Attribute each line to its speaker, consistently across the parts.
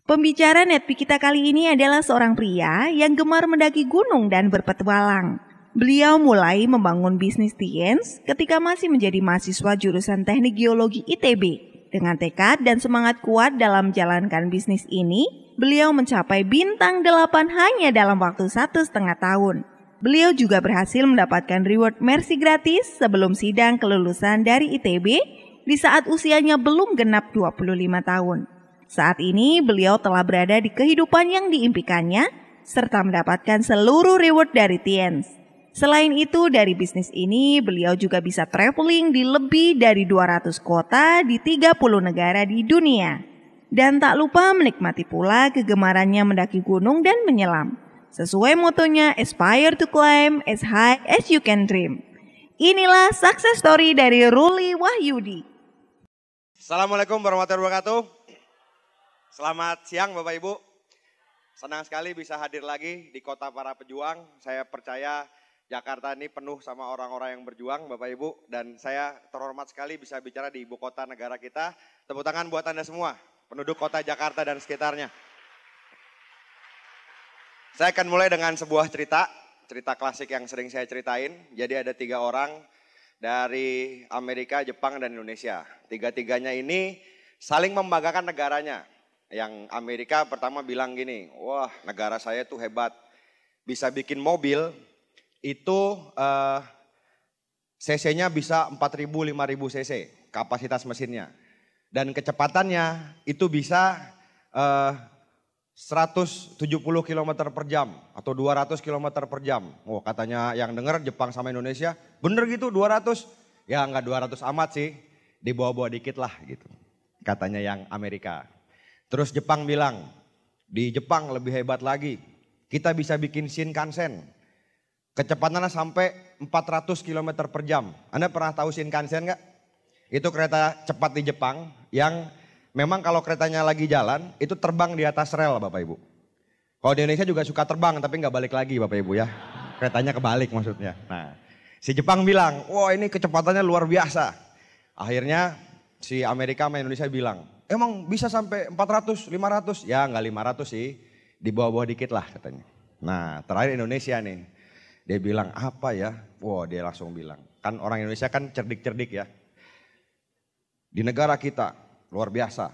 Speaker 1: Pembicara Netpeak kita kali ini adalah seorang pria yang gemar mendaki gunung dan berpetualang. Beliau mulai membangun bisnis Tiens ketika masih menjadi mahasiswa jurusan Teknik Geologi ITB. Dengan tekad dan semangat kuat dalam menjalankan bisnis ini, beliau mencapai bintang 8 hanya dalam waktu 1,5 tahun. Beliau juga berhasil mendapatkan reward mercy gratis sebelum sidang kelulusan dari ITB di saat usianya belum genap 25 tahun. Saat ini beliau telah berada di kehidupan yang diimpikannya serta mendapatkan seluruh reward dari Tiens. Selain itu dari bisnis ini beliau juga bisa traveling di lebih dari 200 kota di 30 negara di dunia. Dan tak lupa menikmati pula kegemarannya mendaki gunung dan menyelam. Sesuai motonya aspire to climb as high as you can dream. Inilah success story dari Ruli Wahyudi.
Speaker 2: Assalamualaikum warahmatullahi wabarakatuh. Selamat siang Bapak Ibu. Senang sekali bisa hadir lagi di kota para pejuang. Saya percaya Jakarta ini penuh sama orang-orang yang berjuang Bapak Ibu. Dan saya terhormat sekali bisa bicara di ibu kota negara kita. Tepuk tangan buat Anda semua, penduduk kota Jakarta dan sekitarnya. Saya akan mulai dengan sebuah cerita klasik yang sering saya ceritain. Jadi ada 3 orang dari Amerika, Jepang, dan Indonesia. Tiga-tiganya ini saling membanggakan negaranya. Yang Amerika pertama bilang gini, wah negara saya tuh hebat, bisa bikin mobil itu cc-nya bisa 4.000, 5.000 cc kapasitas mesinnya. Dan kecepatannya itu bisa 170 km per jam atau 200 km per jam. Oh katanya yang denger Jepang sama Indonesia, bener gitu 200? Ya enggak 200 amat sih, di bawah-bawah dikit lah gitu. Katanya yang Amerika. Terus Jepang bilang, di Jepang lebih hebat lagi, kita bisa bikin Shinkansen. Kecepatannya sampai 400 km per jam. Anda pernah tahu Shinkansen enggak? Itu kereta cepat di Jepang yang memang kalau keretanya lagi jalan, itu terbang di atas rel Bapak Ibu. Kalau di Indonesia juga suka terbang tapi nggak balik lagi Bapak Ibu ya. Keretanya kebalik maksudnya. Nah, si Jepang bilang, wah ini kecepatannya luar biasa. Akhirnya si Amerika sama Indonesia bilang, emang bisa sampai 400, 500? Ya nggak 500 sih, di bawah-bawah dikit lah katanya. Nah terakhir Indonesia nih, dia bilang apa ya? Wah dia langsung bilang, kan orang Indonesia kan cerdik-cerdik ya. Di negara kita luar biasa.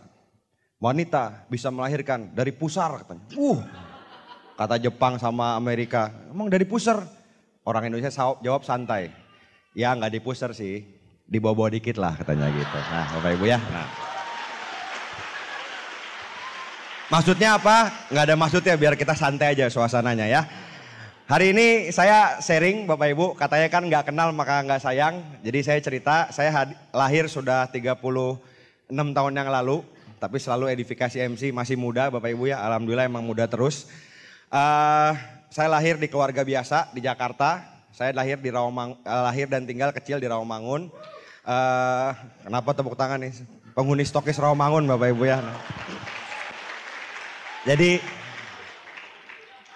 Speaker 2: Wanita bisa melahirkan dari pusar katanya. Kata Jepang sama Amerika, emang dari pusar? Orang Indonesia jawab santai. Ya nggak di pusar sih, di bawah-bawah dikit lah katanya gitu. Nah Bapak Ibu ya. Nah. Maksudnya apa? Nggak ada maksudnya biar kita santai aja suasananya ya. Hari ini saya sharing Bapak Ibu, katanya kan nggak kenal maka nggak sayang. Jadi saya cerita, saya lahir sudah 36 tahun yang lalu, tapi selalu edifikasi MC, masih muda Bapak Ibu ya, alhamdulillah emang muda terus. Saya lahir di keluarga biasa di Jakarta, saya lahir lahir dan tinggal kecil di Rawamangun. Kenapa tepuk tangan nih? Penghuni stokis Rawamangun Bapak Ibu ya. Jadi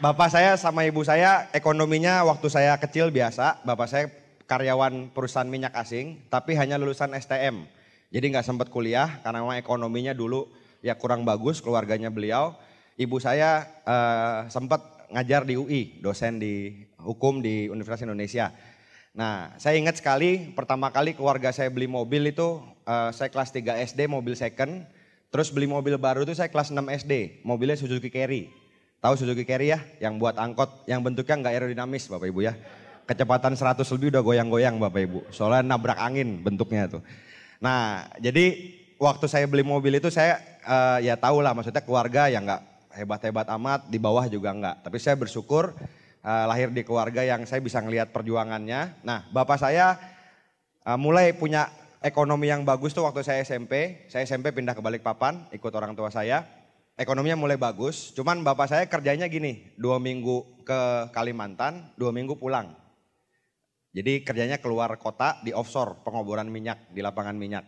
Speaker 2: bapak saya sama ibu saya ekonominya waktu saya kecil biasa, bapak saya karyawan perusahaan minyak asing, tapi hanya lulusan STM. Jadi nggak sempat kuliah karena memang ekonominya dulu ya kurang bagus keluarganya beliau. Ibu saya sempat ngajar di UI, dosen di hukum di Universitas Indonesia. Nah saya ingat sekali pertama kali keluarga saya beli mobil itu saya kelas 3 SD mobil second. Terus beli mobil baru itu saya kelas 6 SD, mobilnya Suzuki Carry. Tahu Suzuki Carry ya? Yang buat angkot, yang bentuknya nggak aerodinamis Bapak Ibu ya. Kecepatan 100 lebih udah goyang-goyang Bapak Ibu, soalnya nabrak angin bentuknya tuh. Nah, jadi waktu saya beli mobil itu saya ya tahu lah maksudnya keluarga yang nggak hebat-hebat amat, di bawah juga nggak. Tapi saya bersyukur lahir di keluarga yang saya bisa ngelihat perjuangannya. Nah, bapak saya mulai punya ekonomi yang bagus tuh waktu saya SMP. Saya SMP pindah ke Balikpapan, ikut orang tua saya. Ekonominya mulai bagus, cuman bapak saya kerjanya gini, 2 minggu ke Kalimantan, 2 minggu pulang. Jadi kerjanya keluar kota di offshore, pengoboran minyak, di lapangan minyak.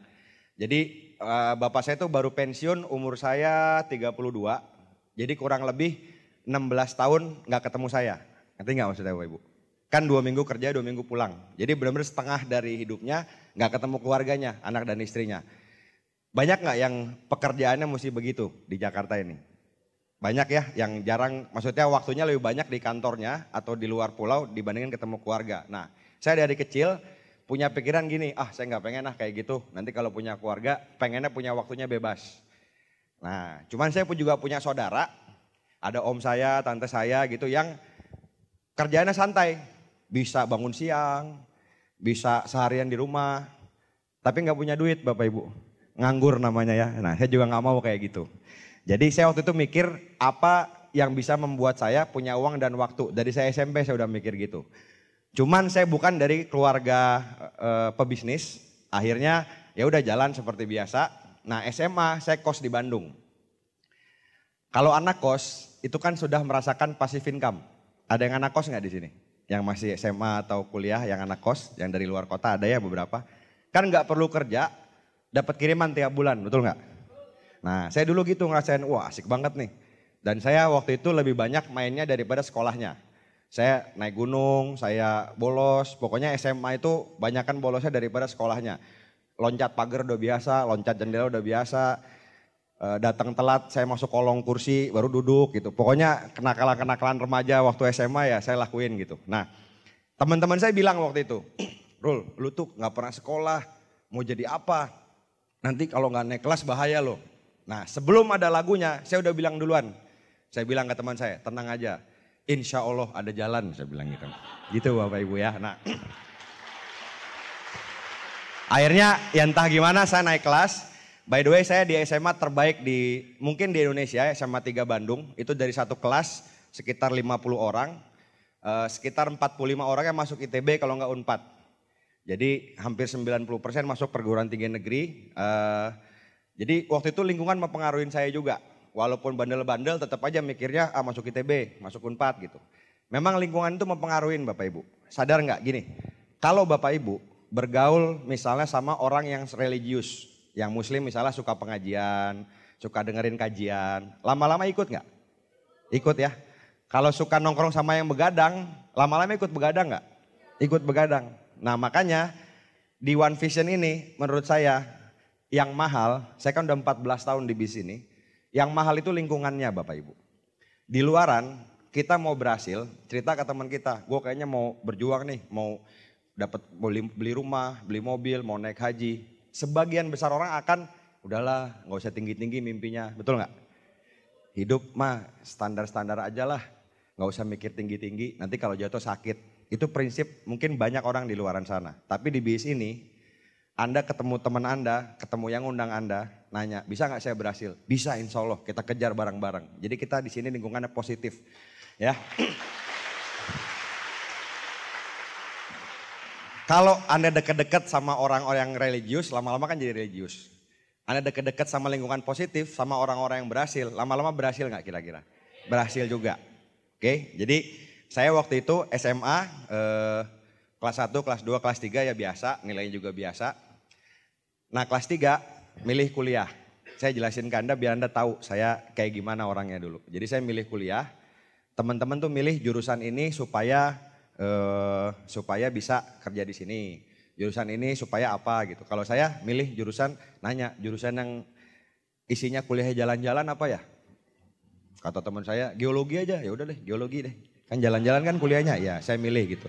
Speaker 2: Jadi bapak saya tuh baru pensiun umur saya 32, jadi kurang lebih 16 tahun gak ketemu saya. Ngerti gak maksudnya Bapak Ibu? Kan 2 minggu kerja, 2 minggu pulang. Jadi benar-benar setengah dari hidupnya gak ketemu keluarganya, anak dan istrinya. Banyak gak yang pekerjaannya mesti begitu di Jakarta ini? Banyak ya yang jarang, maksudnya waktunya lebih banyak di kantornya atau di luar pulau dibandingin ketemu keluarga. Nah, saya dari kecil punya pikiran gini, saya nggak pengen kayak gitu. Nanti kalau punya keluarga, pengennya punya waktunya bebas. Nah, cuman saya pun juga punya saudara, ada om saya, tante saya gitu yang kerjaannya santai. Bisa bangun siang, bisa seharian di rumah, tapi nggak punya duit Bapak Ibu. Nganggur namanya ya. Nah, saya juga nggak mau kayak gitu. Jadi saya waktu itu mikir apa yang bisa membuat saya punya uang dan waktu. Dari saya SMP saya udah mikir gitu. Cuman saya bukan dari keluarga pebisnis. Akhirnya ya udah jalan seperti biasa. Nah, SMA saya kos di Bandung. Kalau anak kos itu kan sudah merasakan passive income. Ada yang anak kos nggak di sini? Yang masih SMA atau kuliah yang anak kos, yang dari luar kota ada ya beberapa. Kan nggak perlu kerja, dapat kiriman tiap bulan, betul nggak? Nah, saya dulu gitu ngerasain, wah asik banget nih. Dan saya waktu itu lebih banyak mainnya daripada sekolahnya. Saya naik gunung, saya bolos, pokoknya SMA itu banyakkan bolosnya daripada sekolahnya. Loncat pagar udah biasa, loncat jendela udah biasa. Datang telat, saya masuk kolong kursi, baru duduk gitu. Pokoknya kenakalan-kenakalan remaja waktu SMA ya saya lakuin gitu. Nah, teman-teman saya bilang waktu itu, Rul, lu tuh gak pernah sekolah, mau jadi apa? Nanti kalau gak naik kelas bahaya loh. Nah, sebelum ada lagunya, saya udah bilang duluan. Saya bilang ke teman saya, tenang aja. Insya Allah ada jalan, saya bilang gitu. Gitu Bapak Ibu ya. Nah, akhirnya ya entah gimana saya naik kelas. By the way saya di SMA terbaik mungkin di Indonesia, SMA 3 Bandung. Itu dari satu kelas sekitar 50 orang. Sekitar 45 orang yang masuk ITB kalau nggak Unpad. Jadi hampir 90% masuk perguruan tinggi negeri. Jadi waktu itu lingkungan mempengaruhi saya juga. Walaupun bandel-bandel tetap aja mikirnya masuk ITB, masuk Unpad gitu. Memang lingkungan itu mempengaruhi Bapak Ibu. Sadar nggak gini, kalau Bapak Ibu bergaul misalnya sama orang yang religius, yang muslim misalnya suka pengajian, suka dengerin kajian, lama-lama ikut nggak? Ikut ya. Kalau suka nongkrong sama yang begadang, lama-lama ikut begadang nggak? Ikut begadang. Nah makanya di One Vision ini menurut saya yang mahal, saya kan udah 14 tahun di bis ini, yang mahal itu lingkungannya Bapak Ibu. Di luaran kita mau berhasil, cerita ke teman kita, gue kayaknya mau berjuang nih, mau dapat beli rumah, beli mobil, mau naik haji. Sebagian besar orang akan, udahlah gak usah tinggi-tinggi mimpinya, betul gak? Hidup mah standar-standar aja lah, gak usah mikir tinggi-tinggi, nanti kalau jatuh sakit. Itu prinsip mungkin banyak orang di luaran sana. Tapi di bis ini, Anda ketemu teman Anda, ketemu yang undang Anda, nanya, bisa nggak saya berhasil? Bisa insya Allah, kita kejar bareng-bareng. Jadi kita di sini lingkungannya positif. Ya. Kalau Anda dekat-dekat sama orang-orang yang religius, lama-lama kan jadi religius. Anda dekat-dekat sama lingkungan positif, sama orang-orang yang berhasil, lama-lama berhasil nggak kira-kira? Berhasil juga. Oke, jadi saya waktu itu SMA, kelas 1, kelas 2, kelas 3 ya biasa, nilainya juga biasa. Nah kelas 3 milih kuliah. Saya jelasin ke Anda biar Anda tahu saya kayak gimana orangnya dulu. Jadi saya milih kuliah, teman-teman tuh milih jurusan ini supaya bisa kerja di sini. Jurusan ini supaya apa gitu. Kalau saya milih jurusan, nanya jurusan yang isinya kuliahnya jalan-jalan apa ya? Kata teman saya geologi aja, ya udah deh geologi deh. Kan jalan-jalan kan kuliahnya, ya saya milih gitu.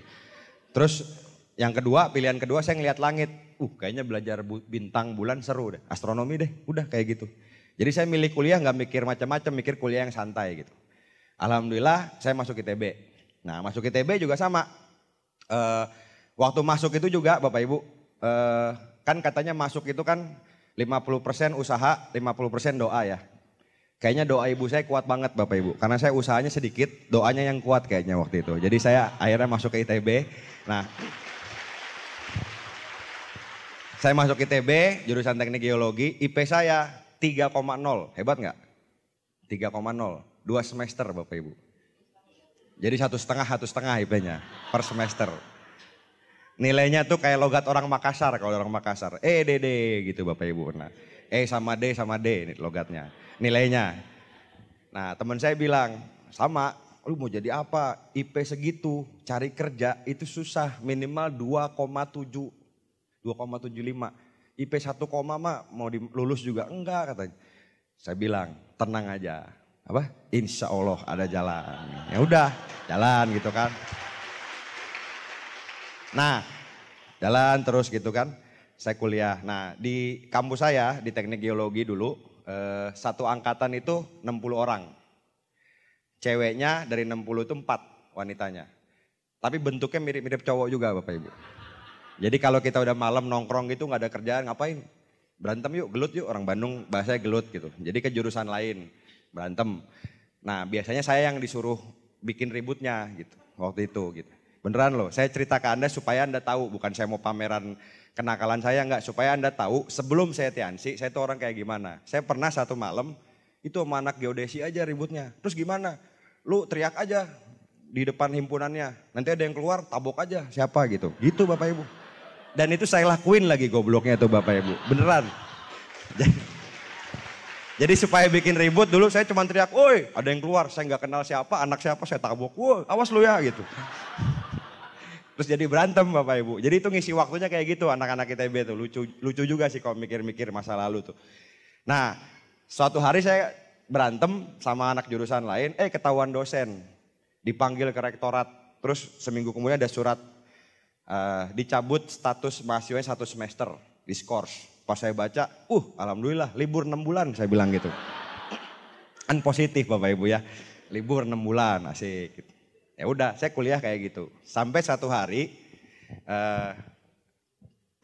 Speaker 2: Terus yang kedua, pilihan kedua saya ngeliat langit. Kayaknya belajar bintang bulan seru deh, astronomi deh, udah kayak gitu. Jadi saya milih kuliah nggak mikir macam-macam, mikir kuliah yang santai gitu. Alhamdulillah saya masuk ITB. Nah masuk ITB juga sama. Waktu masuk itu juga Bapak Ibu, kan katanya masuk itu kan 50% usaha, 50% doa ya. Kayaknya doa ibu saya kuat banget Bapak Ibu. Karena saya usahanya sedikit, doanya yang kuat kayaknya waktu itu. Jadi saya akhirnya masuk ke ITB. Nah, saya masuk ITB, jurusan teknik geologi, IP saya 3,0. Hebat nggak? 3,0. 2 semester Bapak Ibu. Jadi 1,5 IP-nya per semester. Nilainya tuh kayak logat orang Makassar, kalau orang Makassar. D gitu Bapak Ibu. Nah, sama D logatnya. Nilainya. Nah teman saya bilang, sama lu mau jadi apa? IP segitu, cari kerja itu susah, minimal 2,75. IP 1, mah mau lulus juga enggak katanya. Saya bilang, tenang aja. Apa? Insya Allah ada jalan. Ya udah, jalan gitu kan. Nah, jalan terus gitu kan. Saya kuliah. Nah, di kampus saya di Teknik Geologi dulu satu angkatan itu 60 orang. Ceweknya dari 60 itu 4 wanitanya. Tapi bentuknya mirip-mirip cowok juga Bapak Ibu. Jadi kalau kita udah malam nongkrong gitu nggak ada kerjaan ngapain? Berantem yuk, gelut yuk. Orang Bandung bahasanya gelut gitu. Jadi ke jurusan lain, berantem. Nah biasanya saya yang disuruh bikin ributnya gitu waktu itu gitu. Beneran loh, saya cerita ke Anda supaya Anda tahu. Bukan saya mau pameran kenakalan saya enggak. Supaya Anda tahu sebelum saya tiansi, saya tuh orang kayak gimana. Saya pernah satu malam itu sama anak geodesi aja ributnya. Terus gimana? Lu teriak aja di depan himpunannya. Nanti ada yang keluar tabok aja siapa gitu. Gitu Bapak Ibu. Dan itu saya lakuin lagi gobloknya tuh Bapak Ibu. Beneran. Jadi supaya bikin ribut dulu saya cuma teriak, "Woi, ada yang keluar." Saya nggak kenal siapa, anak siapa saya tabok. "Woi, awas lu ya." gitu. Terus jadi berantem Bapak Ibu. Jadi itu ngisi waktunya kayak gitu anak-anak ITB tuh. Lucu juga sih kalau mikir-mikir masa lalu tuh. Nah, suatu hari saya berantem sama anak jurusan lain, ketahuan dosen. Dipanggil ke rektorat. Terus seminggu kemudian ada surat dicabut status mahasiswa 1 semester, diskors. Pas saya baca, alhamdulillah libur 6 bulan saya bilang gitu. Kan positif Bapak Ibu ya, libur 6 bulan asik gitu. Ya udah saya kuliah kayak gitu. Sampai satu hari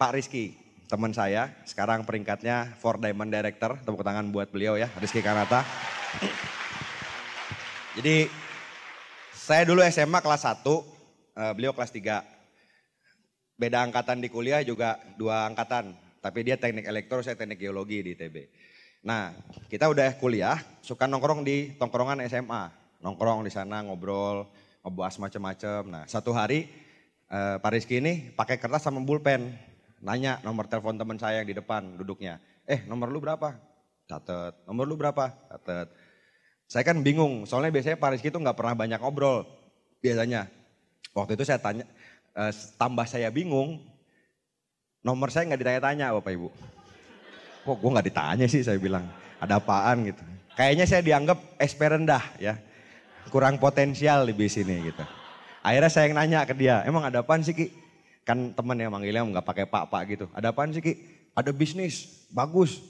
Speaker 2: Pak Rizky, teman saya, sekarang peringkatnya 4 Diamond Director, tepuk tangan buat beliau ya, Rizky Kanata. Jadi saya dulu SMA kelas 1, beliau kelas 3. Beda angkatan di kuliah juga 2 angkatan. Tapi dia teknik elektro, saya teknik geologi di ITB. Nah kita udah kuliah, suka nongkrong di tongkrongan SMA. Nongkrong di sana ngobrol, ngebahas macam-macam. Nah satu hari Pak Rizky ini pakai kertas sama pulpen. Nanya nomor telepon teman saya yang di depan duduknya. Nomor lu berapa? Catet. Nomor lu berapa? Catet. Saya kan bingung, soalnya biasanya Pak Rizky itu gak pernah banyak ngobrol. Biasanya. Waktu itu saya tanya, tambah saya bingung, nomor saya gak ditanya-tanya Bapak Ibu. Kok gue gak ditanya sih saya bilang, ada apaan gitu. Kayaknya saya dianggap SP rendah ya, kurang potensial di sini gitu. Akhirnya saya yang nanya ke dia, emang ada apaan sih Ki? Kan temen yang manggilnya gak pakai pak-pak gitu. Ada apaan sih Ki? Ada bisnis, bagus,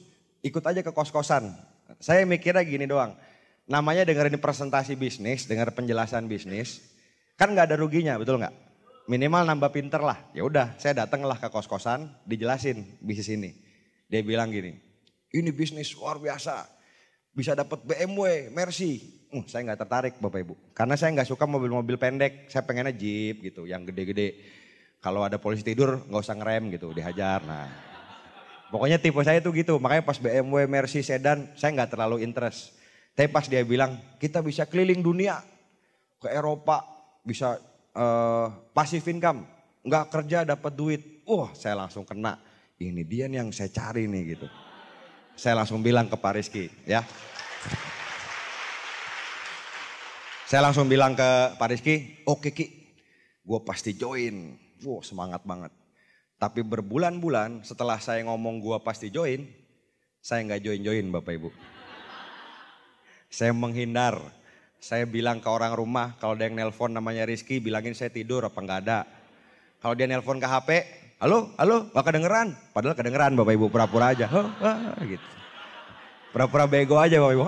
Speaker 2: ikut aja ke kos-kosan. Saya mikirnya gini doang, namanya dengerin presentasi bisnis, denger penjelasan bisnis, kan gak ada ruginya betul gak? Minimal nambah pinter lah. Ya udah, saya datanglah ke kos-kosan, dijelasin bisnis ini. Dia bilang gini, ini bisnis luar biasa, bisa dapat BMW, Mercy. Saya nggak tertarik Bapak Ibu, karena saya nggak suka mobil-mobil pendek. Saya pengennya Jeep gitu, yang gede-gede. Kalau ada polisi tidur nggak usah ngerem gitu, dihajar. Nah, pokoknya tipe saya tuh gitu. Makanya pas BMW, Mercy, sedan, saya nggak terlalu interest. Tapi pas dia bilang kita bisa keliling dunia, ke Eropa, bisa passive income, nggak kerja dapat duit. Saya langsung kena. Ini dia nih yang saya cari nih gitu. Saya langsung bilang ke Pak Rizky ya. Saya langsung bilang ke Pak Rizky, oke Ki, gue pasti join. Semangat banget. Tapi berbulan-bulan setelah saya ngomong gue pasti join, saya nggak join-join Bapak Ibu. Saya menghindar. Saya bilang ke orang rumah, kalau ada yang nelpon namanya Rizky, bilangin saya tidur apa enggak ada. Kalau dia nelpon ke HP, halo, gak kedengeran. Padahal kedengeran Bapak Ibu, pura-pura aja. Gitu. Pura-pura bego aja Bapak Ibu.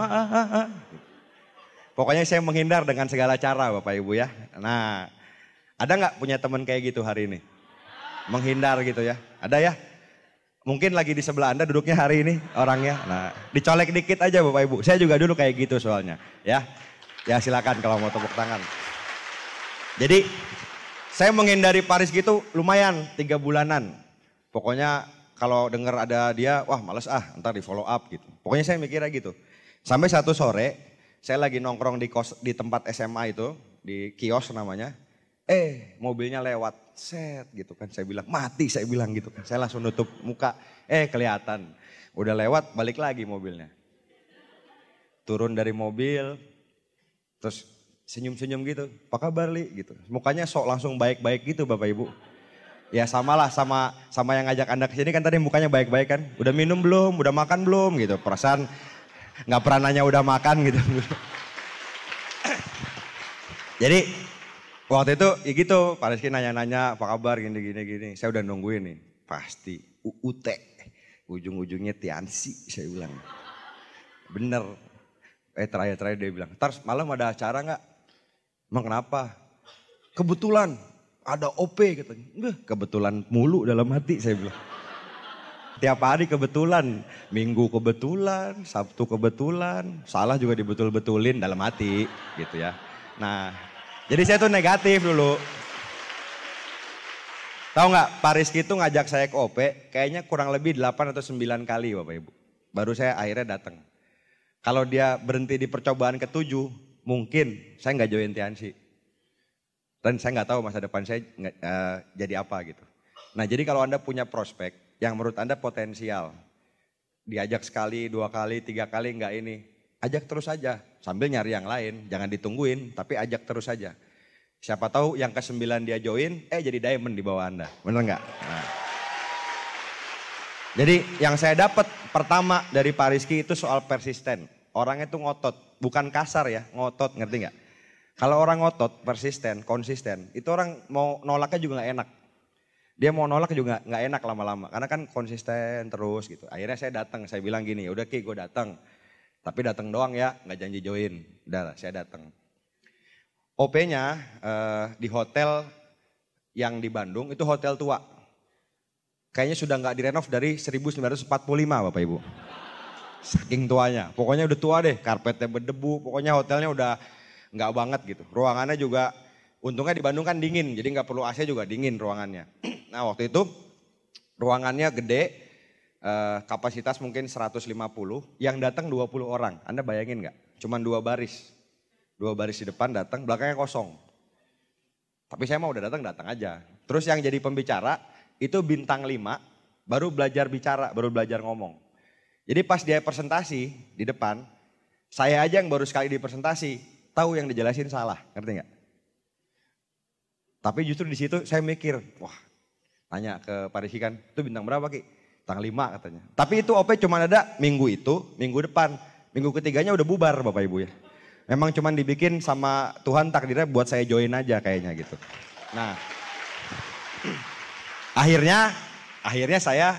Speaker 2: Pokoknya saya menghindar dengan segala cara Bapak Ibu ya. Nah, ada gak punya teman kayak gitu hari ini? Menghindar gitu ya, ada ya? Mungkin lagi di sebelah Anda duduknya hari ini orangnya. Nah, dicolek dikit aja Bapak Ibu. Saya juga dulu kayak gitu soalnya ya. Ya silakan kalau mau tepuk tangan. Jadi saya menghindari Paris gitu lumayan 3 bulanan. Pokoknya kalau dengar ada dia, wah males ntar di follow up gitu. Pokoknya saya mikirnya gitu. Sampai satu sore saya lagi nongkrong di tempat SMA itu, di kios namanya. Mobilnya lewat, set gitu kan. Saya bilang mati saya bilang gitu kan. Saya langsung nutup muka, kelihatan. Udah lewat balik lagi mobilnya. Turun dari mobil. Terus senyum-senyum gitu, apa kabar Li gitu. Mukanya sok langsung baik-baik gitu Bapak Ibu. Ya samalah sama yang ngajak Anda ke sini kan tadi mukanya baik-baik kan. Udah minum belum, udah makan belum gitu. Perasaan nggak pernah nanya udah makan gitu. Jadi waktu itu ya gitu, Pak Rizky nanya-nanya apa kabar gini. Saya udah nungguin nih, pasti UUT. Ujung-ujungnya Tiansi saya bilang. Bener. Terakhir dia bilang, "Tar malam ada acara gak?" "Emang kenapa?" "Kebetulan ada OP," katanya. Kebetulan mulu dalam hati saya bilang. Tiap hari kebetulan, Minggu kebetulan, Sabtu kebetulan, salah juga dibetul-betulin dalam hati gitu ya. Nah, jadi saya tuh negatif dulu. Tahu nggak, Pak Rizky itu ngajak saya ke OP, kayaknya kurang lebih 8 atau 9 kali Bapak Ibu. Baru saya akhirnya datang. Kalau dia berhenti di percobaan ke-7, mungkin saya nggak join Tiansi. Dan saya nggak tahu masa depan saya jadi apa gitu. Nah jadi kalau Anda punya prospek yang menurut Anda potensial, diajak sekali, 2 kali, 3 kali nggak ini, ajak terus aja sambil nyari yang lain, jangan ditungguin tapi ajak terus aja. Siapa tahu yang ke-9 dia join, jadi diamond di bawah Anda, bener nggak? Nah. Jadi yang saya dapat pertama dari Pak Rizky itu soal persisten. Orangnya itu ngotot, bukan kasar ya, ngotot, ngerti nggak? Kalau orang ngotot, persisten, konsisten, itu orang mau nolaknya juga nggak enak. Dia mau nolak juga nggak enak lama-lama, karena kan konsisten terus gitu. Akhirnya saya datang, saya bilang gini, udah Ki gue datang, tapi datang doang ya, nggak janji join. Udah saya datang. OP-nya di hotel yang di Bandung itu hotel tua. Kayaknya sudah nggak direnov dari 1945 Bapak Ibu. Saking tuanya, pokoknya udah tua deh, karpetnya berdebu, pokoknya hotelnya udah nggak banget gitu. Ruangannya juga, untungnya di Bandung kan dingin, jadi nggak perlu AC juga dingin ruangannya. Nah waktu itu ruangannya gede, kapasitas mungkin 150, yang datang 20 orang. Anda bayangin nggak? Cuman 2 baris di depan datang, belakangnya kosong. Tapi saya mau udah datang aja. Terus yang jadi pembicara itu bintang 5, baru belajar bicara, baru belajar ngomong. Jadi pas dia presentasi di depan, saya aja yang baru sekali dipresentasi, tahu yang dijelasin salah, ngerti nggak? Tapi justru di situ saya mikir, wah, tanya ke Pak Rizky kan, itu bintang berapa Ki? Bintang 5 katanya. Tapi itu OP cuma ada minggu itu, minggu depan, minggu ketiganya udah bubar Bapak Ibu ya. Memang cuma dibikin sama Tuhan takdirnya buat saya join aja kayaknya gitu. Nah, akhirnya saya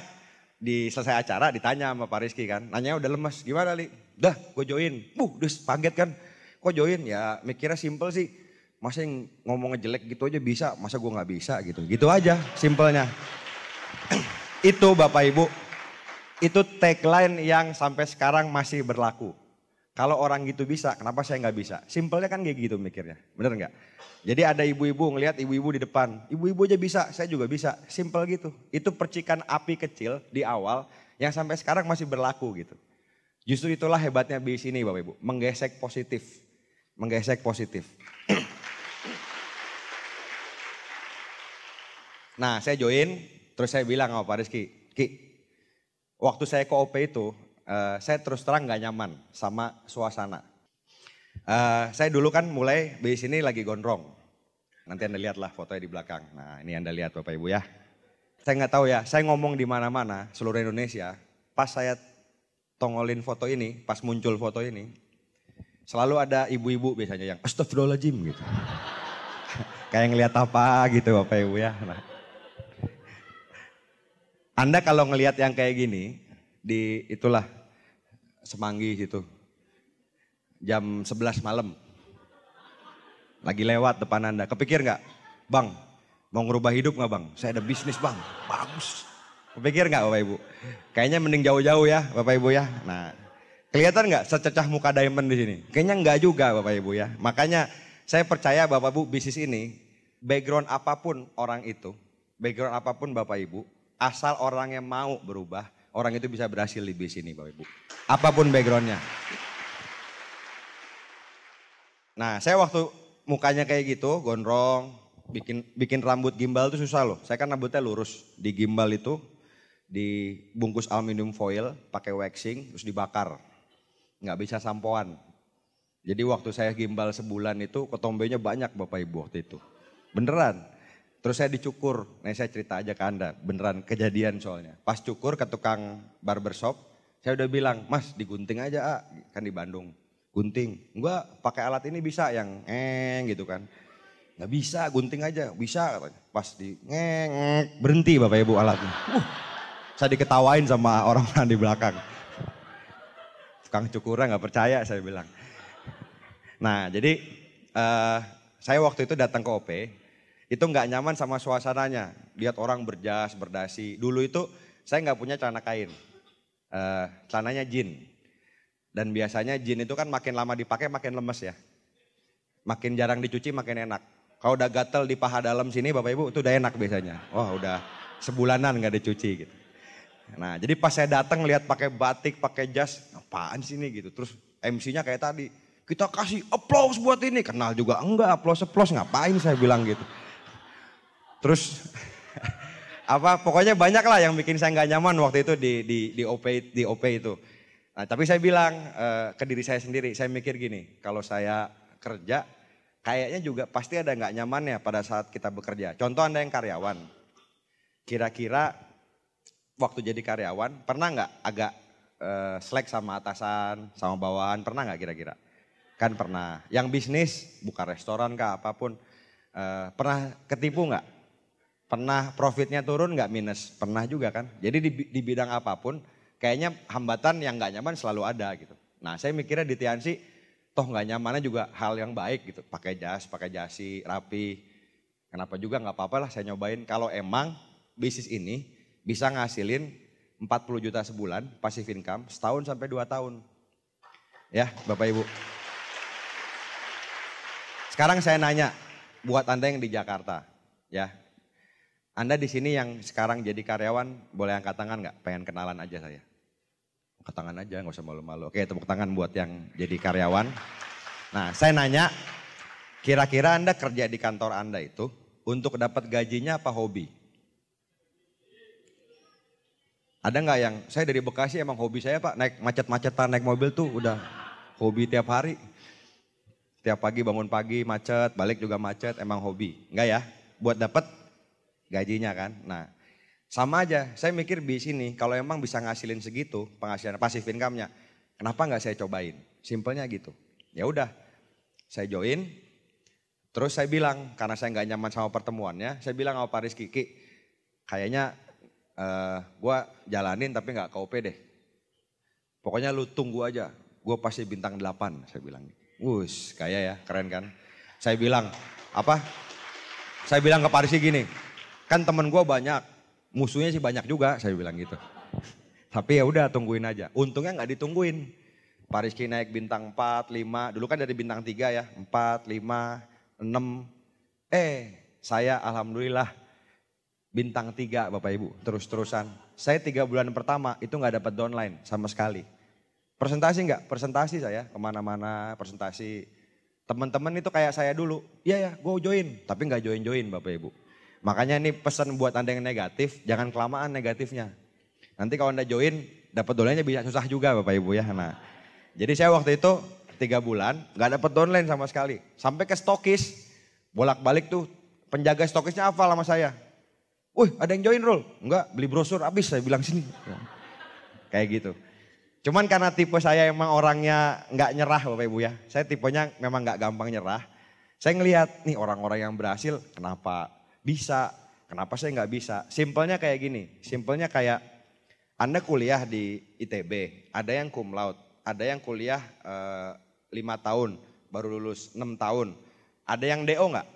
Speaker 2: di selesai acara ditanya sama Pak Rizky kan. Nanya udah lemes, gimana Li? Udah gue join. Udah kaget kan. Kok join? Ya mikirnya simple sih. Masa yang ngomong jelek gitu aja bisa, masa gue gak bisa gitu. Gitu aja simpelnya. Itu Bapak Ibu, itu tagline yang sampai sekarang masih berlaku. Kalau orang gitu bisa, kenapa saya gak bisa? Simpelnya kan kayak gitu mikirnya, bener gak? Jadi ada ibu-ibu ngelihat ibu-ibu di depan, ibu-ibu aja bisa, saya juga bisa, simpel gitu. Itu percikan api kecil di awal yang sampai sekarang masih berlaku gitu. Justru itulah hebatnya bis ini Bapak Ibu, menggesek positif. Menggesek positif. Nah saya join, terus saya bilang sama Pak Rizky, Ki, waktu saya ke OP itu, saya terus terang gak nyaman sama suasana. Saya dulu kan mulai bis ini lagi gondrong. Nanti Anda lihatlah fotonya di belakang. Nah ini Anda lihat Bapak Ibu ya. Saya nggak tahu ya, saya ngomong di mana-mana seluruh Indonesia. Pas saya tongolin foto ini, pas muncul foto ini, selalu ada ibu-ibu biasanya yang astagfirullahaladzim gitu. Kayak ngelihat apa gitu Bapak Ibu ya. Nah. Anda kalau ngelihat yang kayak gini, di itulah Semanggi gitu. Jam 11 malam. Lagi lewat depan Anda, kepikir gak? Bang, mau ngerubah hidup gak Bang? Saya ada bisnis Bang, bagus. Kepikir gak Bapak Ibu? Kayaknya mending jauh-jauh ya Bapak Ibu ya. Nah, kelihatan gak sececah muka diamond di sini? Kayaknya enggak juga Bapak Ibu ya. Makanya saya percaya Bapak Ibu bisnis ini, background apapun orang itu, background apapun Bapak Ibu, asal orangnya mau berubah, orang itu bisa berhasil di bisnis ini Bapak Ibu. Apapun backgroundnya. Nah saya waktu mukanya kayak gitu, gondrong, bikin rambut gimbal itu susah loh. Saya kan rambutnya lurus, di gimbal itu dibungkus aluminium foil, pakai waxing, terus dibakar. Nggak bisa sampoan. Jadi waktu saya gimbal sebulan itu ketombenya banyak Bapak Ibu waktu itu. Beneran. Terus saya dicukur, nah saya cerita aja ke Anda, beneran kejadian soalnya. Pas cukur ke tukang barbershop, saya udah bilang, Mas digunting aja kan di Bandung. gunting. Enggak, pakai alat ini bisa yang gitu kan. Nggak bisa, gunting aja, bisa katanya. Pas di berhenti Bapak Ibu alatnya. Saya diketawain sama orang-orang di belakang. Tukang cukurnya nggak percaya saya bilang. Nah jadi saya waktu itu datang ke OP, itu nggak nyaman sama suasananya. Lihat orang berjas, berdasi. Dulu itu saya nggak punya celana kain, celananya jean. Dan biasanya jean itu kan makin lama dipakai makin lemes ya. Makin jarang dicuci makin enak. Kalau udah gatel di paha dalam sini Bapak Ibu itu udah enak biasanya. Wah udah sebulanan nggak dicuci gitu. Nah jadi pas saya datang lihat pakai batik, pakai jas, apaan sih ini gitu. Terus MC-nya kayak tadi, kita kasih applause buat ini. Kenal juga enggak, applause ngapain saya bilang gitu. Terus pokoknya banyak lah yang bikin saya nggak nyaman waktu itu di OP itu. Nah tapi saya bilang ke diri saya sendiri, saya mikir gini, kalau saya kerja kayaknya juga pasti ada nggak nyamannya pada saat kita bekerja. Contoh Anda yang karyawan, kira-kira waktu jadi karyawan pernah nggak agak slack sama atasan, sama bawahan, pernah nggak kira-kira? Kan pernah. Yang bisnis, buka restoran kah apapun, pernah ketipu nggak? Pernah profitnya turun nggak minus? Pernah juga kan? Jadi di bidang apapun kayaknya hambatan yang nggak nyaman selalu ada gitu. Nah saya mikirnya di Tiansi, toh nggak nyamannya juga hal yang baik gitu. Pakai jas, pakai jasi, rapi. Kenapa juga nggak apa-apa lah saya nyobain. Kalau emang bisnis ini bisa ngasilin 40 juta sebulan, passive income, setahun sampai 2 tahun. Ya Bapak Ibu. Sekarang saya nanya, buat Anda yang di Jakarta, ya. Anda di sini yang sekarang jadi karyawan, boleh angkat tangan nggak? Pengen kenalan aja saya. Angkat tangan aja, nggak usah malu-malu. Oke, tepuk tangan buat yang jadi karyawan. Nah, saya nanya, kira-kira Anda kerja di kantor Anda itu untuk dapat gajinya apa hobi? Ada nggak yang, saya dari Bekasi emang hobi saya Pak, naik macet-macetan, naik mobil tuh udah hobi tiap hari. Tiap pagi bangun pagi macet, balik juga macet, emang hobi. Enggak ya, buat dapat gajinya kan. Nah sama aja, saya mikir di sini kalau emang bisa ngasilin segitu penghasilan pasif income-nya, kenapa nggak saya cobain? Simpelnya gitu. Ya udah, saya join. Terus saya bilang, karena saya nggak nyaman sama pertemuannya, saya bilang sama Pak Rizky, Ki, kayaknya gue jalanin tapi nggak ke OP deh. Pokoknya lu tunggu aja, gue pasti bintang 8, saya bilang. Wus, kayak ya, keren kan? Saya bilang, apa? Saya bilang ke Pak Rizky gini, kan temen gue banyak, musuhnya sih banyak juga, saya bilang gitu. Tapi ya udah tungguin aja. Untungnya nggak ditungguin. Pak Rizky naik bintang 4, 5, dulu kan dari bintang 3 ya, 4, 5, 6. Saya alhamdulillah bintang 3 Bapak Ibu, terus-terusan. Saya 3 bulan pertama itu nggak dapat downline sama sekali. Presentasi nggak? Presentasi saya kemana-mana, presentasi. Teman-teman itu kayak saya dulu, iya ya gue join, tapi nggak join-join Bapak Ibu. Makanya ini pesan buat Anda yang negatif, jangan kelamaan negatifnya. Nanti kalau Anda join, dapat downline-nya bisa susah juga Bapak Ibu ya. Nah, jadi saya waktu itu 3 bulan nggak dapat downline sama sekali. Sampai ke stokis, bolak-balik tuh penjaga stokisnya hafal sama saya. Wih ada yang join Rul? Enggak, beli brosur habis saya bilang sini. Kayak gitu. Cuman karena tipe saya emang orangnya nggak nyerah Bapak Ibu ya. Saya tipenya memang nggak gampang nyerah. Saya ngelihat nih orang-orang yang berhasil kenapa bisa, kenapa saya nggak bisa. Simpelnya kayak gini, simpelnya kayak Anda kuliah di ITB, ada yang cum laude, ada yang kuliah 5 tahun, baru lulus 6 tahun. Ada yang DO nggak?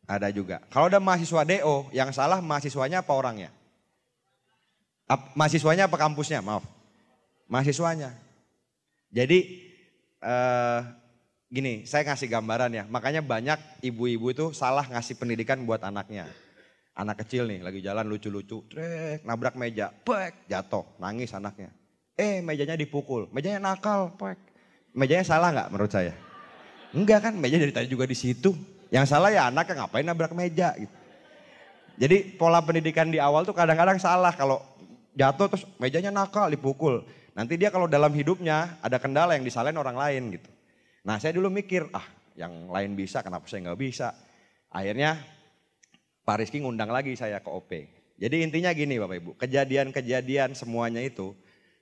Speaker 2: Ada juga. Kalau ada mahasiswa DO, yang salah mahasiswanya apa orangnya? Mahasiswanya apa kampusnya? Maaf. Mahasiswanya. Jadi gini, saya ngasih gambaran ya. Makanya banyak ibu-ibu itu salah ngasih pendidikan buat anaknya. Anak kecil nih lagi jalan lucu-lucu, trek, nabrak meja, pek, jatuh, nangis anaknya. Mejanya dipukul, mejanya nakal, pek. Mejanya salah nggak menurut saya? Enggak kan, meja dari tadi juga di situ. Yang salah ya anaknya ngapain nabrak meja gitu. Jadi pola pendidikan di awal tuh kadang-kadang salah kalau jatuh terus mejanya nakal dipukul. Nanti dia kalau dalam hidupnya ada kendala yang disalahin orang lain gitu. Nah saya dulu mikir, yang lain bisa kenapa saya nggak bisa. Akhirnya Pak Rizky ngundang lagi saya ke OP. Jadi intinya gini Bapak Ibu, kejadian-kejadian semuanya itu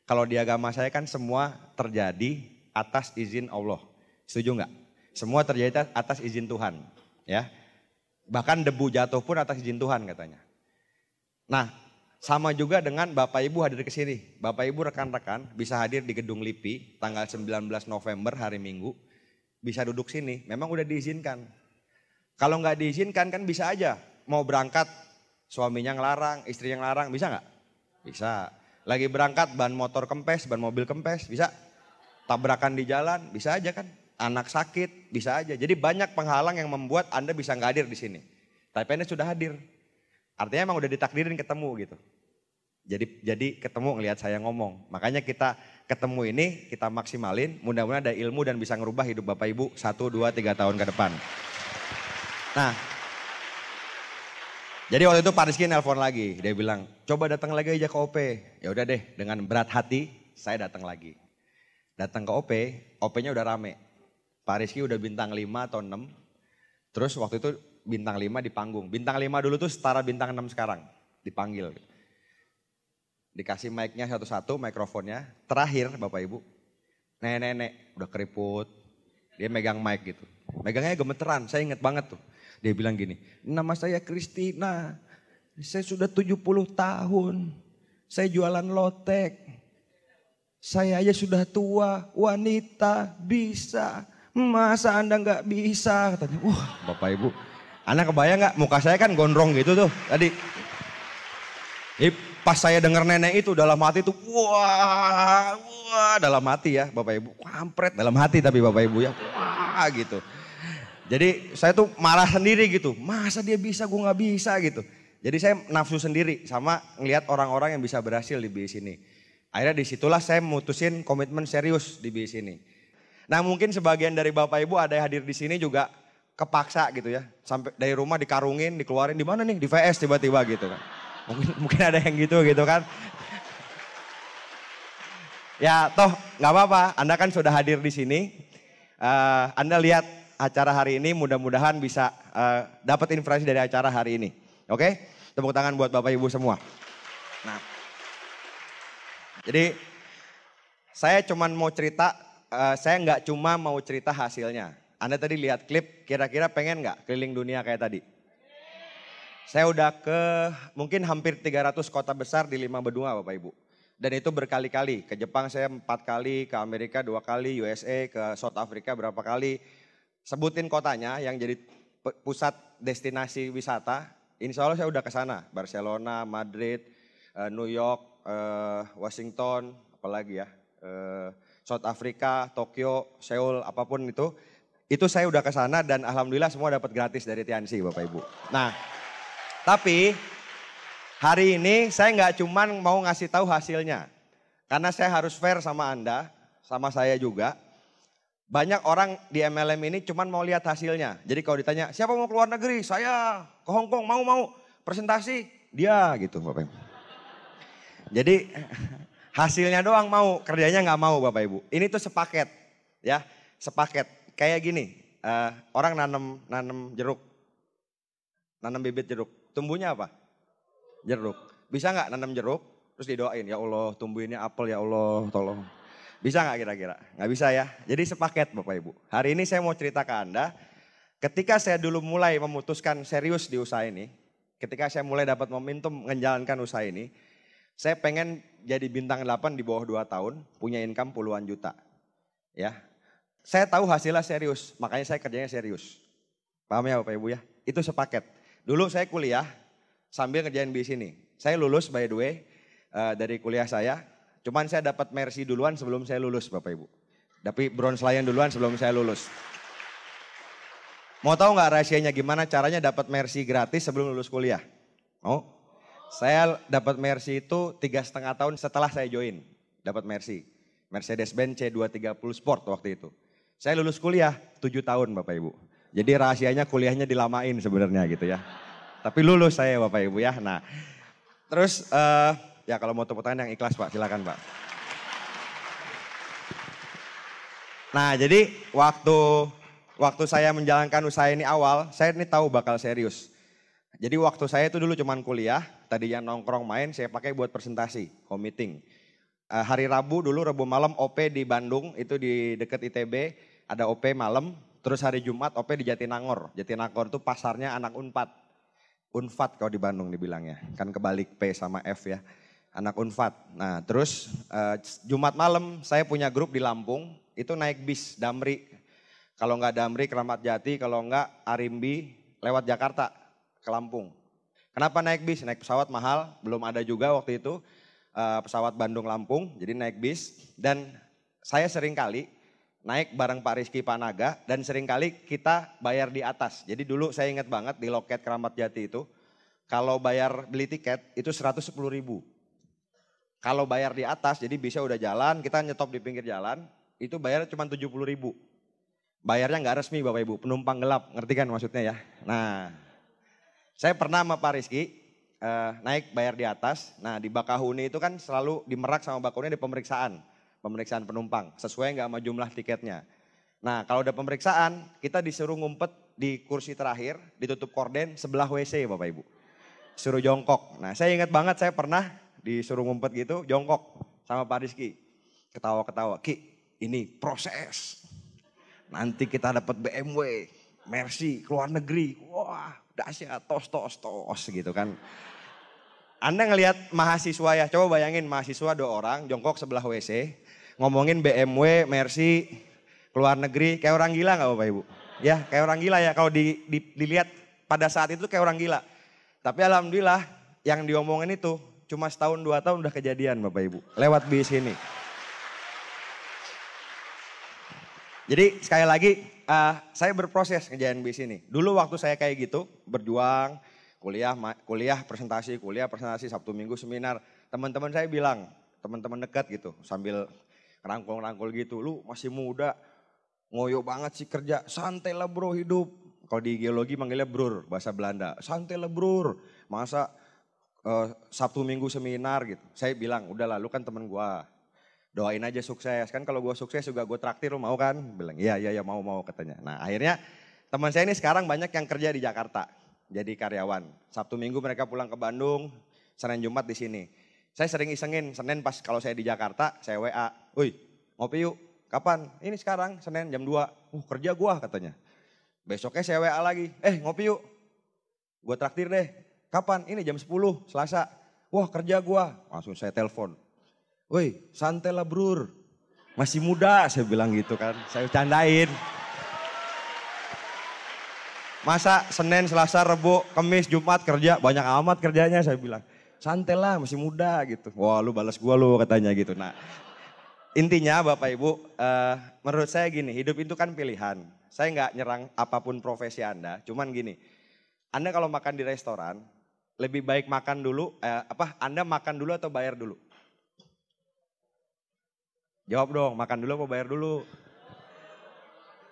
Speaker 2: kalau di agama saya kan semua terjadi atas izin Allah. Setuju nggak? Semua terjadi atas izin Tuhan. Ya, bahkan debu jatuh pun atas izin Tuhan katanya. Nah, sama juga dengan Bapak Ibu hadir ke sini. Bapak Ibu rekan-rekan bisa hadir di Gedung LIPI tanggal 19 November hari Minggu. Bisa duduk sini, memang udah diizinkan. Kalau nggak diizinkan kan bisa aja mau berangkat suaminya ngelarang, istrinya ngelarang, bisa nggak? Bisa. Lagi berangkat ban motor kempes, ban mobil kempes, bisa. Tabrakan di jalan, bisa aja kan. Anak sakit, bisa aja. Jadi banyak penghalang yang membuat Anda bisa nggak hadir di sini. Tapi Anda sudah hadir. Artinya emang udah ditakdirin ketemu gitu. Jadi ketemu ngelihat saya ngomong. Makanya kita ketemu ini kita maksimalin. Mudah-mudahan ada ilmu dan bisa ngerubah hidup Bapak Ibu 1, 2, 3 tahun ke depan. Nah, jadi waktu itu Pak Rizky nelpon lagi. Dia bilang, coba datang lagi aja ke OP. Ya udah deh, dengan berat hati saya datang lagi. Datang ke OP, OP-nya udah rame. Pak Rizky udah bintang 5 atau 6. Terus waktu itu bintang 5 di panggung. Bintang 5 dulu tuh setara bintang 6 sekarang. Dipanggil. Dikasih mic-nya satu-satu, mikrofonnya. Terakhir Bapak Ibu, nenek-nenek udah keriput. Dia megang mic gitu. Megangnya gemeteran, saya inget banget tuh. Dia bilang gini, nama saya Kristina, saya sudah 70 tahun. Saya jualan lotek. Saya aja sudah tua, wanita, bisa. Masa Anda nggak bisa? Katanya, Bapak Ibu. Anda kebayang nggak? Muka saya kan gondrong gitu tuh tadi. Pas saya dengar nenek itu dalam hati tuh, wah dalam hati ya Bapak Ibu. Kampret dalam hati tapi Bapak Ibu ya, wah gitu. Jadi saya tuh marah sendiri gitu. Masa dia bisa, gue nggak bisa gitu. Jadi saya nafsu sendiri sama ngelihat orang-orang yang bisa berhasil di BIS ini. Akhirnya disitulah saya memutusin komitmen serius di BIS ini. Nah mungkin sebagian dari Bapak Ibu ada yang hadir di sini juga kepaksa gitu ya. Sampai dari rumah dikarungin, dikeluarin di mana nih? Di VS tiba-tiba gitu kan. Mungkin ada yang gitu kan. Ya toh nggak apa-apa, Anda kan sudah hadir di sini. Anda lihat acara hari ini, mudah-mudahan bisa dapat informasi dari acara hari ini. Oke? Tepuk tangan buat Bapak Ibu semua. Nah, jadi saya cuman mau cerita, saya nggak cuma mau cerita hasilnya. Anda tadi lihat klip, kira-kira pengen nggak keliling dunia kayak tadi? Saya udah ke mungkin hampir 300 kota besar di 5 benua Bapak Ibu. Dan itu berkali-kali, ke Jepang saya 4 kali, ke Amerika 2 kali, USA, ke South Africa berapa kali. Sebutin kotanya yang jadi pusat destinasi wisata, insya Allah saya udah ke sana. Barcelona, Madrid, New York, Washington, apalagi ya, South Africa, Tokyo, Seoul, apapun itu saya udah ke sana dan alhamdulillah semua dapat gratis dari Tianxi Bapak Ibu. Nah, tapi hari ini saya nggak cuman mau ngasih tahu hasilnya, karena saya harus fair sama Anda, sama saya juga. Banyak orang di MLM ini cuman mau lihat hasilnya. Jadi kalau ditanya, siapa mau keluar negeri? Saya ke Hong Kong, mau presentasi? Dia gitu Bapak Ibu. Jadi hasilnya doang mau, kerjanya nggak mau Bapak Ibu. Ini tuh sepaket ya, sepaket. Kayak gini, orang nanam jeruk, nanam bibit jeruk. Tumbuhnya apa? Jeruk. Bisa nggak nanam jeruk, terus didoain, ya Allah tumbuhinnya apel ya Allah tolong. Bisa nggak kira-kira? Nggak bisa ya. Jadi sepaket Bapak Ibu. Hari ini saya mau cerita ke Anda. Ketika saya dulu mulai memutuskan serius di usaha ini. Ketika saya mulai dapat momentum menjalankan usaha ini. Saya pengen jadi bintang 8 di bawah 2 tahun. Punya income puluhan juta. Ya. Saya tahu hasilnya serius. Makanya saya kerjanya serius. Paham ya Bapak Ibu ya? Itu sepaket. Dulu saya kuliah sambil ngerjain bis ini. Saya lulus by the way dari kuliah saya. Cuman saya dapat Mercy duluan sebelum saya lulus Bapak Ibu. Tapi Bronze Lion duluan sebelum saya lulus. Mau tahu nggak rahasianya gimana caranya dapat Mercy gratis sebelum lulus kuliah? Oh, saya dapat Mercy itu 3,5 tahun setelah saya join. Dapat Mercy. Mercedes-Benz C230 Sport waktu itu. Saya lulus kuliah 7 tahun Bapak Ibu. Jadi rahasianya kuliahnya dilamain sebenarnya gitu ya. Tapi lulus saya Bapak Ibu ya. Nah, terus ya kalau mau tepuk tangan yang ikhlas Pak, silakan Pak. Nah jadi waktu saya menjalankan usaha ini awal, saya ini tahu bakal serius. Jadi waktu saya itu dulu cuman kuliah, tadi yang nongkrong main saya pakai buat presentasi, home meeting. Hari Rabu dulu, Rabu malam OP di Bandung, itu di deket ITB, ada OP malam. Terus hari Jumat OP di Jatinangor. Jatinangor itu pasarnya anak Unpad. Unfat kalau di Bandung dibilangnya, kan kebalik P sama F ya. Anak Unfat. Nah terus Jumat malam saya punya grup di Lampung, itu naik bis Damri. Kalau nggak Damri Keramat Jati, kalau nggak Arimbi lewat Jakarta ke Lampung. Kenapa naik bis? Naik pesawat mahal, belum ada juga waktu itu pesawat Bandung Lampung, jadi naik bis. Dan saya sering kali naik bareng Pak Rizky Panaga dan sering kali kita bayar di atas. Jadi dulu saya ingat banget di loket Keramat Jati itu, kalau bayar beli tiket itu 110.000. Kalau bayar di atas, jadi bisa udah jalan, kita nyetop di pinggir jalan, itu bayar cuma 70.000. Bayarnya nggak resmi Bapak Ibu, penumpang gelap, ngerti kan maksudnya ya. Nah, saya pernah sama Pak Rizky naik bayar di atas. Nah di Bakahuni itu kan selalu di Merak sama Bakahuni ada pemeriksaan penumpang, sesuai nggak sama jumlah tiketnya. Nah kalau udah pemeriksaan, kita disuruh ngumpet di kursi terakhir, ditutup korden sebelah WC Bapak Ibu. Suruh jongkok. Nah saya ingat banget saya pernah disuruh ngumpet gitu, jongkok sama Pak Rizky. Ketawa-ketawa, Ki ini proses. Nanti kita dapat BMW, Mercy, keluar negeri. Wah dahsyat, tos gitu kan. Anda ngelihat mahasiswa ya, coba bayangin mahasiswa 2 orang jongkok sebelah WC. Ngomongin BMW, Mercy, keluar negeri, kayak orang gila gak Bapak Ibu? Ya kayak orang gila ya, kalau dilihat pada saat itu kayak orang gila. Tapi alhamdulillah yang diomongin itu cuma setahun 2 tahun udah kejadian Bapak Ibu. Lewat bis ini. Jadi sekali lagi saya berproses ngejalan bis ini. Dulu waktu saya kayak gitu berjuang, kuliah presentasi, Sabtu Minggu seminar. Teman-teman saya bilang, teman-teman dekat gitu sambil ngerangkul gitu. Lu masih muda, ngoyo banget sih kerja, santai lah bro hidup. Kalau di geologi manggilnya brur, bahasa Belanda. Santai lah brur, masa Sabtu Minggu seminar gitu. Saya bilang, udahlah lu kan temen gua. Doain aja sukses, kan kalau gue sukses juga gue traktir, lu mau kan? Bilang iya mau katanya. Nah akhirnya teman saya ini sekarang banyak yang kerja di Jakarta, jadi karyawan. Sabtu Minggu mereka pulang ke Bandung, Senin Jumat di sini. Saya sering isengin, Senin pas kalau saya di Jakarta, saya WA, woi ngopi yuk, kapan? Ini sekarang, Senin jam 2, kerja gue katanya. Besoknya saya WA lagi, ngopi yuk, gue traktir deh. Kapan? Ini jam 10, Selasa. Wah kerja gue, langsung saya telepon. Woi santai lah brur, masih muda saya bilang gitu kan, saya candain. Masa Senin, Selasa, Rebo, Kamis, Jumat kerja, banyak amat kerjanya saya bilang. Santai lah masih muda gitu, wah lu balas gua lu katanya gitu. Nah intinya Bapak Ibu, menurut saya gini, hidup itu kan pilihan. Saya nggak nyerang apapun profesi Anda, cuman gini, Anda kalau makan di restoran, lebih baik makan dulu, Anda makan dulu atau bayar dulu? Jawab dong, makan dulu apa bayar dulu?